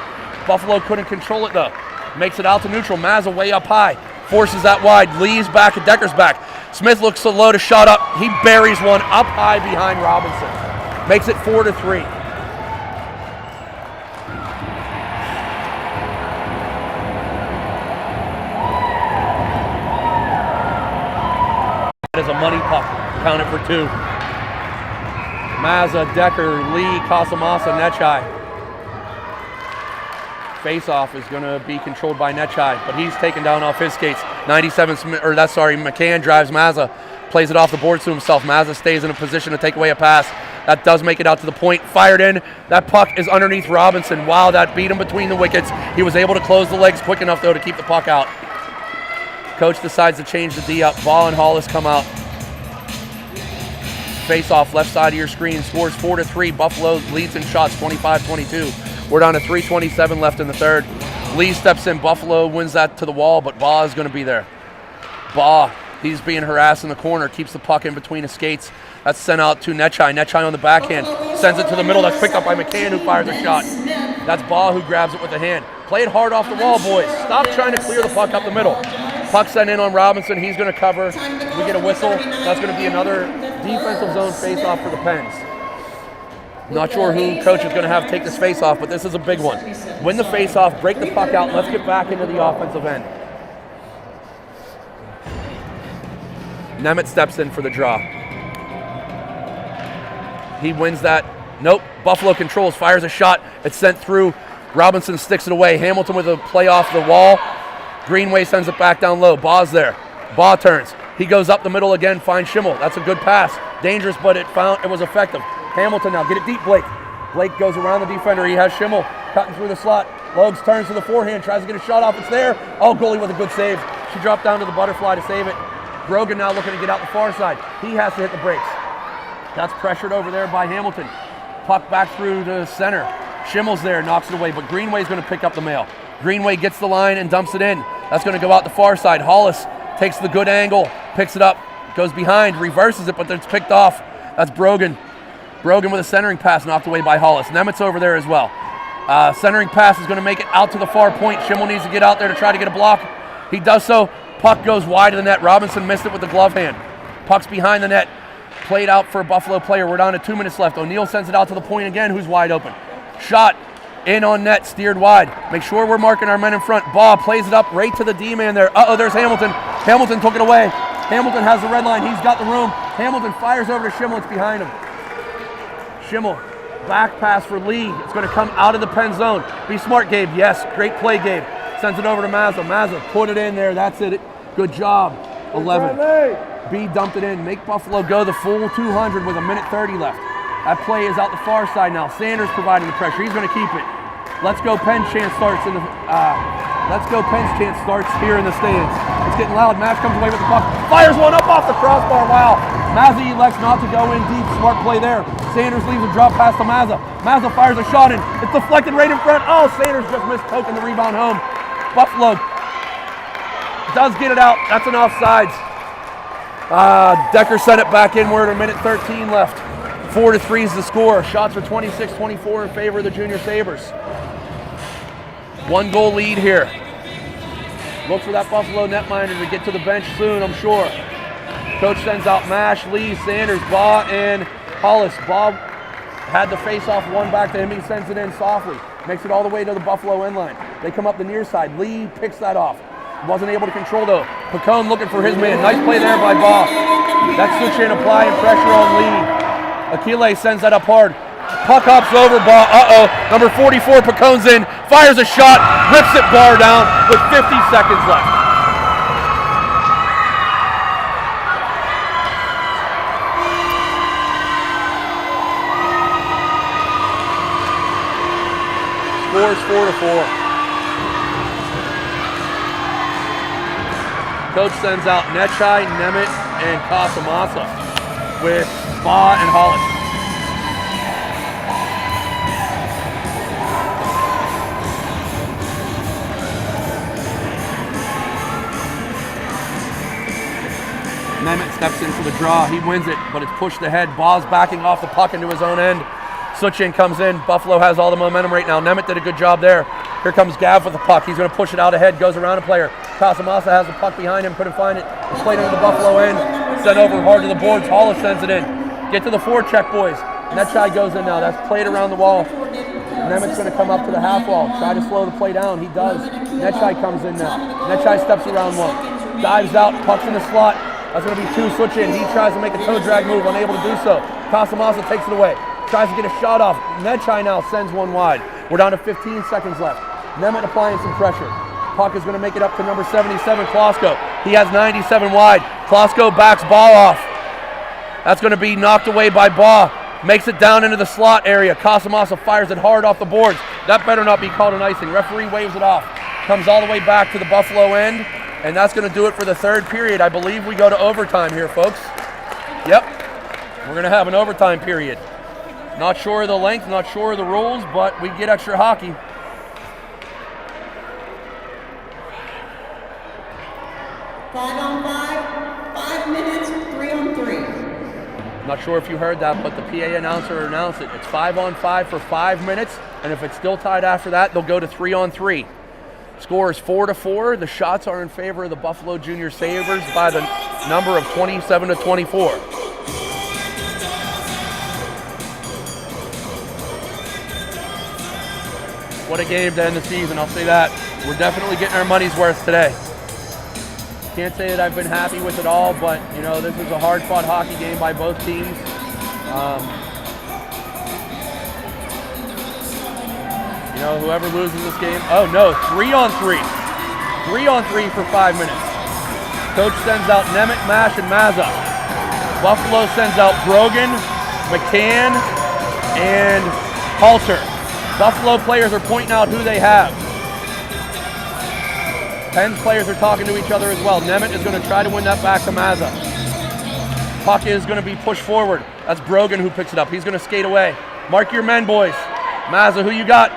Buffalo couldn't control it though. Makes it out to neutral. Mazza way up high. Forces that wide. Lee's back at Decker's back. Smith looks so low to shot up. He buries one up high behind Robinson. Makes it 4-3. That is a money puck. Counted for 2. Mazza, Decker, Lee, Casamassa, Nechai. Face-off is going to be controlled by Nechai, but he's taken down off his skates. 97, McCann drives Mazza, plays it off the boards to himself. Mazza stays in a position to take away a pass. That does make it out to the point. Fired in. That puck is underneath Robinson. Wow, that beat him between the wickets. He was able to close the legs quick enough, though, to keep the puck out. Coach decides to change the D up. Ball and Hollis come out. Face-off, left side of your screen, scores 4-3. Buffalo leads in shots, 25-22. We're down to 3:27 left in the third. Lee steps in. Buffalo wins that to the wall, but Baugh is going to be there. Baugh, he's being harassed in the corner, keeps the puck in between his skates. That's sent out to Nechai. Nechai on the backhand, sends it to the middle. That's picked up by McCann, who fires a shot. That's Baugh who grabs it with the hand. Play it hard off the wall, boys. Stop trying to clear the puck up the middle. Puck sent in on Robinson. He's going to cover. We get a whistle. That's going to be another defensive zone face-off for the Pens. Not sure who coach is going to have take this face-off, but this is a big one. Win the face-off, break the puck out, and let's get back into the offensive end. Nemeth steps in for the draw. He wins that. Nope. Buffalo controls, fires a shot. It's sent through. Robinson sticks it away. Hamilton with a play off the wall. Greenway sends it back down low. Baugh's there. Baugh turns. He goes up the middle again, finds Schimmel. That's a good pass. Dangerous, but it was effective. Hamilton now, get it deep, Blake. Blake goes around the defender. He has Schimmel cutting through the slot. Logs turns to the forehand, tries to get a shot off. It's there. Oh, goalie with a good save. She dropped down to the butterfly to save it. Brogan now looking to get out the far side. He has to hit the brakes. That's pressured over there by Hamilton. Puck back through the center. Schimmel's there, knocks it away, but Greenway's going to pick up the mail. Greenway gets the line and dumps it in. That's going to go out the far side. Hollis takes the good angle, picks it up, goes behind, reverses it, but it's picked off. That's Brogan. Brogan with a centering pass knocked away by Hollis. Nemeth's over there as well. Centering pass is going to make it out to the far point. Schimmel needs to get out there to try to get a block. He does so. Puck goes wide of the net. Robinson missed it with the glove hand. Puck's behind the net. Played out for a Buffalo player. We're down to 2 minutes left. O'Neill sends it out to the point again, who's wide open. Shot in on net, steered wide. Make sure we're marking our men in front. Baugh plays it up right to the D-man there. Uh-oh, there's Hamilton. Hamilton took it away. Hamilton has the red line. He's got the room. Hamilton fires over to Schimmel. It's behind him. Schimmel, back pass for Lee. It's going to come out of the pen zone. Be smart, Gabe. Yes, great play, Gabe. Sends it over to Mazza. Mazza, put it in there. That's it. Good job. 11. B dumped it in. Make Buffalo go the full 200 with 1:30 left. That play is out the far side now. Sanders providing the pressure. He's going to keep it. Let's go Penn chance starts in the. Let's go Penn's chance starts here in the stands. It's getting loud. Mash comes away with the puck. Fires one up off the crossbar. Wow. Mazza elects not to go in deep. Smart play there. Sanders leaves a drop pass to Mazza. Mazza fires a shot in. It's deflected right in front. Oh, Sanders just missed poking the rebound home. Buffalo does get it out. That's an offsides. Decker sent it back in. We're at 1:13 left. 4-3 is the score. Shots are 26-24 in favor of the Junior Sabres. 1 goal lead here. Look for that Buffalo netminder to get to the bench soon, I'm sure. Coach sends out Mash, Lee, Sanders, Baugh, and Hollis. Baugh had the face-off one back to him. He sends it in softly. Makes it all the way to the Buffalo end line. They come up the near side. Lee picks that off. Wasn't able to control though. Picone looking for his man. Nice play there by Baugh. That's switch in, applying pressure on Lee. Akile sends that up hard. Puck hops over Baugh. Number 44 Picone's in. Fires a shot. Rips it bar down with 50 seconds left. Scores 4-4. Coach sends out Nechai, Nemeth, and Casamassa with Baugh and Hollis. Nemeth steps in for the draw. He wins it, but it's pushed ahead. Baugh's backing off the puck into his own end. Suchin comes in. Buffalo has all the momentum right now. Nemeth did a good job there. Here comes Gav with the puck. He's going to push it out ahead. Goes around a player. Casamassa has the puck behind him. Couldn't find it. It's played into the Buffalo end. Sent over hard to the boards. Hollis sends it in. Get to the forecheck, boys. Nechai goes in now. That's played around the wall. Nemeth's going to come up to the half wall. Try to slow the play down. He does. Nechai comes in now. Nechai steps around one. Dives out. Pucks in the slot. That's going to be two. Switch in. He tries to make a toe drag move. Unable to do so. Casamassa takes it away. Tries to get a shot off. Nechai now sends one wide. We're down to 15 seconds left. Nemeth applying some pressure. Puck is going to make it up to number 77, Klosko. He has 97 wide. Klosko backs Baugh off. That's going to be knocked away by Baugh. Makes it down into the slot area. Casamassa fires it hard off the boards. That better not be called an icing. Referee waves it off. Comes all the way back to the Buffalo end. And that's going to do it for the third period. I believe we go to overtime here, folks. Yep. We're going to have an overtime period. Not sure of the length, not sure of the rules, but we get extra hockey. Five on five, 5 minutes, 3 on 3. Not sure if you heard that, but the PA announcer announced it. It's 5 on 5 for 5 minutes, and if it's still tied after that, they'll go to 3 on 3. Score is 4-4. The shots are in favor of the Buffalo Junior Sabres by the number of 27-24. What a game to end the season, I'll say that. We're definitely getting our money's worth today. Can't say that I've been happy with it all, but you know, this is a hard-fought hockey game by both teams. You know, whoever loses this game, 3 on 3. 3 on 3 for 5 minutes. Coach sends out Nemeth, Mash, and Mazza. Buffalo sends out Brogan, McCann, and Halter. Buffalo players are pointing out who they have. Penn's players are talking to each other as well. Nemeth is going to try to win that back to Mazza. Puck is going to be pushed forward. That's Brogan who picks it up. He's going to skate away. Mark your men, boys. Mazza, who you got?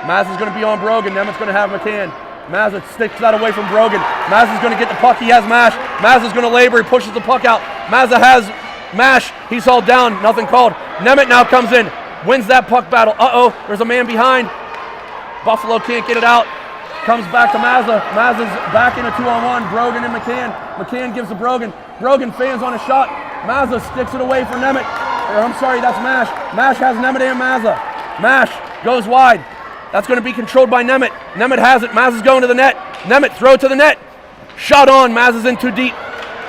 Mazza's going to be on Brogan. Nemeth's going to have McCann. Mazza sticks that away from Brogan. Mazza's going to get the puck. He has Mash. Mazza's going to labor. He pushes the puck out. Mazza has Mash. He's hauled down. Nothing called. Nemeth now comes in. Wins that puck battle. There's a man behind. Buffalo can't get it out. Comes back to Mazza. Mazza's back in a 2-on-1. Brogan and McCann. McCann gives to Brogan. Brogan fans on a shot. Mazza sticks it away for Nemeth. That's Mash. Mash has Nemeth and Mazza. Mash goes wide. That's going to be controlled by Nemeth. Nemeth has it. Mazza's going to the net. Nemeth throw to the net. Shot on. Mazza's in too deep.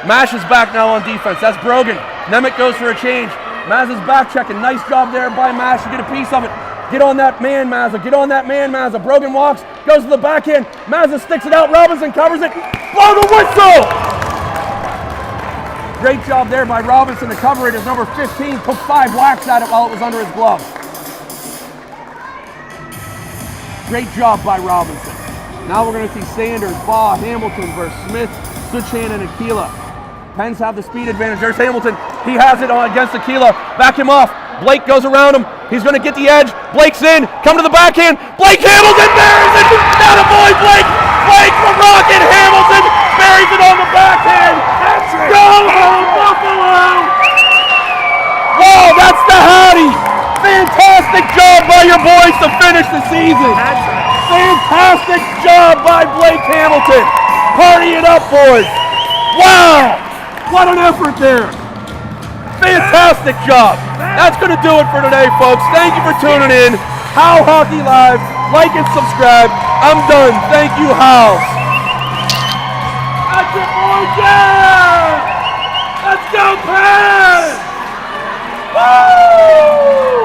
Mash is back now on defense. That's Brogan. Nemeth goes for a change. Mazza's back checking. Nice job there by Mash to get a piece of it. Get on that man, Mazza. Get on that man, Mazza. Brogan walks, goes to the backhand. Mazza sticks it out. Robinson covers it. Blow the whistle! Great job there by Robinson to cover it as number 15 took 5 whacks at it while it was under his glove. Great job by Robinson. Now we're going to see Sanders, Baugh, Hamilton versus Smith, Suchan, and Aquila. Pens have the speed advantage. There's Hamilton. He has it on against Aquila. Back him off. Blake goes around him. He's going to get the edge. Blake's in. Come to the backhand. Blake Hamilton buries it. Not a boy, Blake. Blake from Rocket. Hamilton buries it on the backhand. Go home, Buffalo. Whoa, that's the howdy. Fantastic job by your boys to finish the season. Fantastic job by Blake Hamilton. Party it up, boys. Wow. What an effort there. Fantastic job. That's going to do it for today, folks. Thank you for tuning in. How Hockey Live. Like and subscribe. I'm done. Thank you, House. That's it, boys. Yeah! Let's go, Pens! Woo!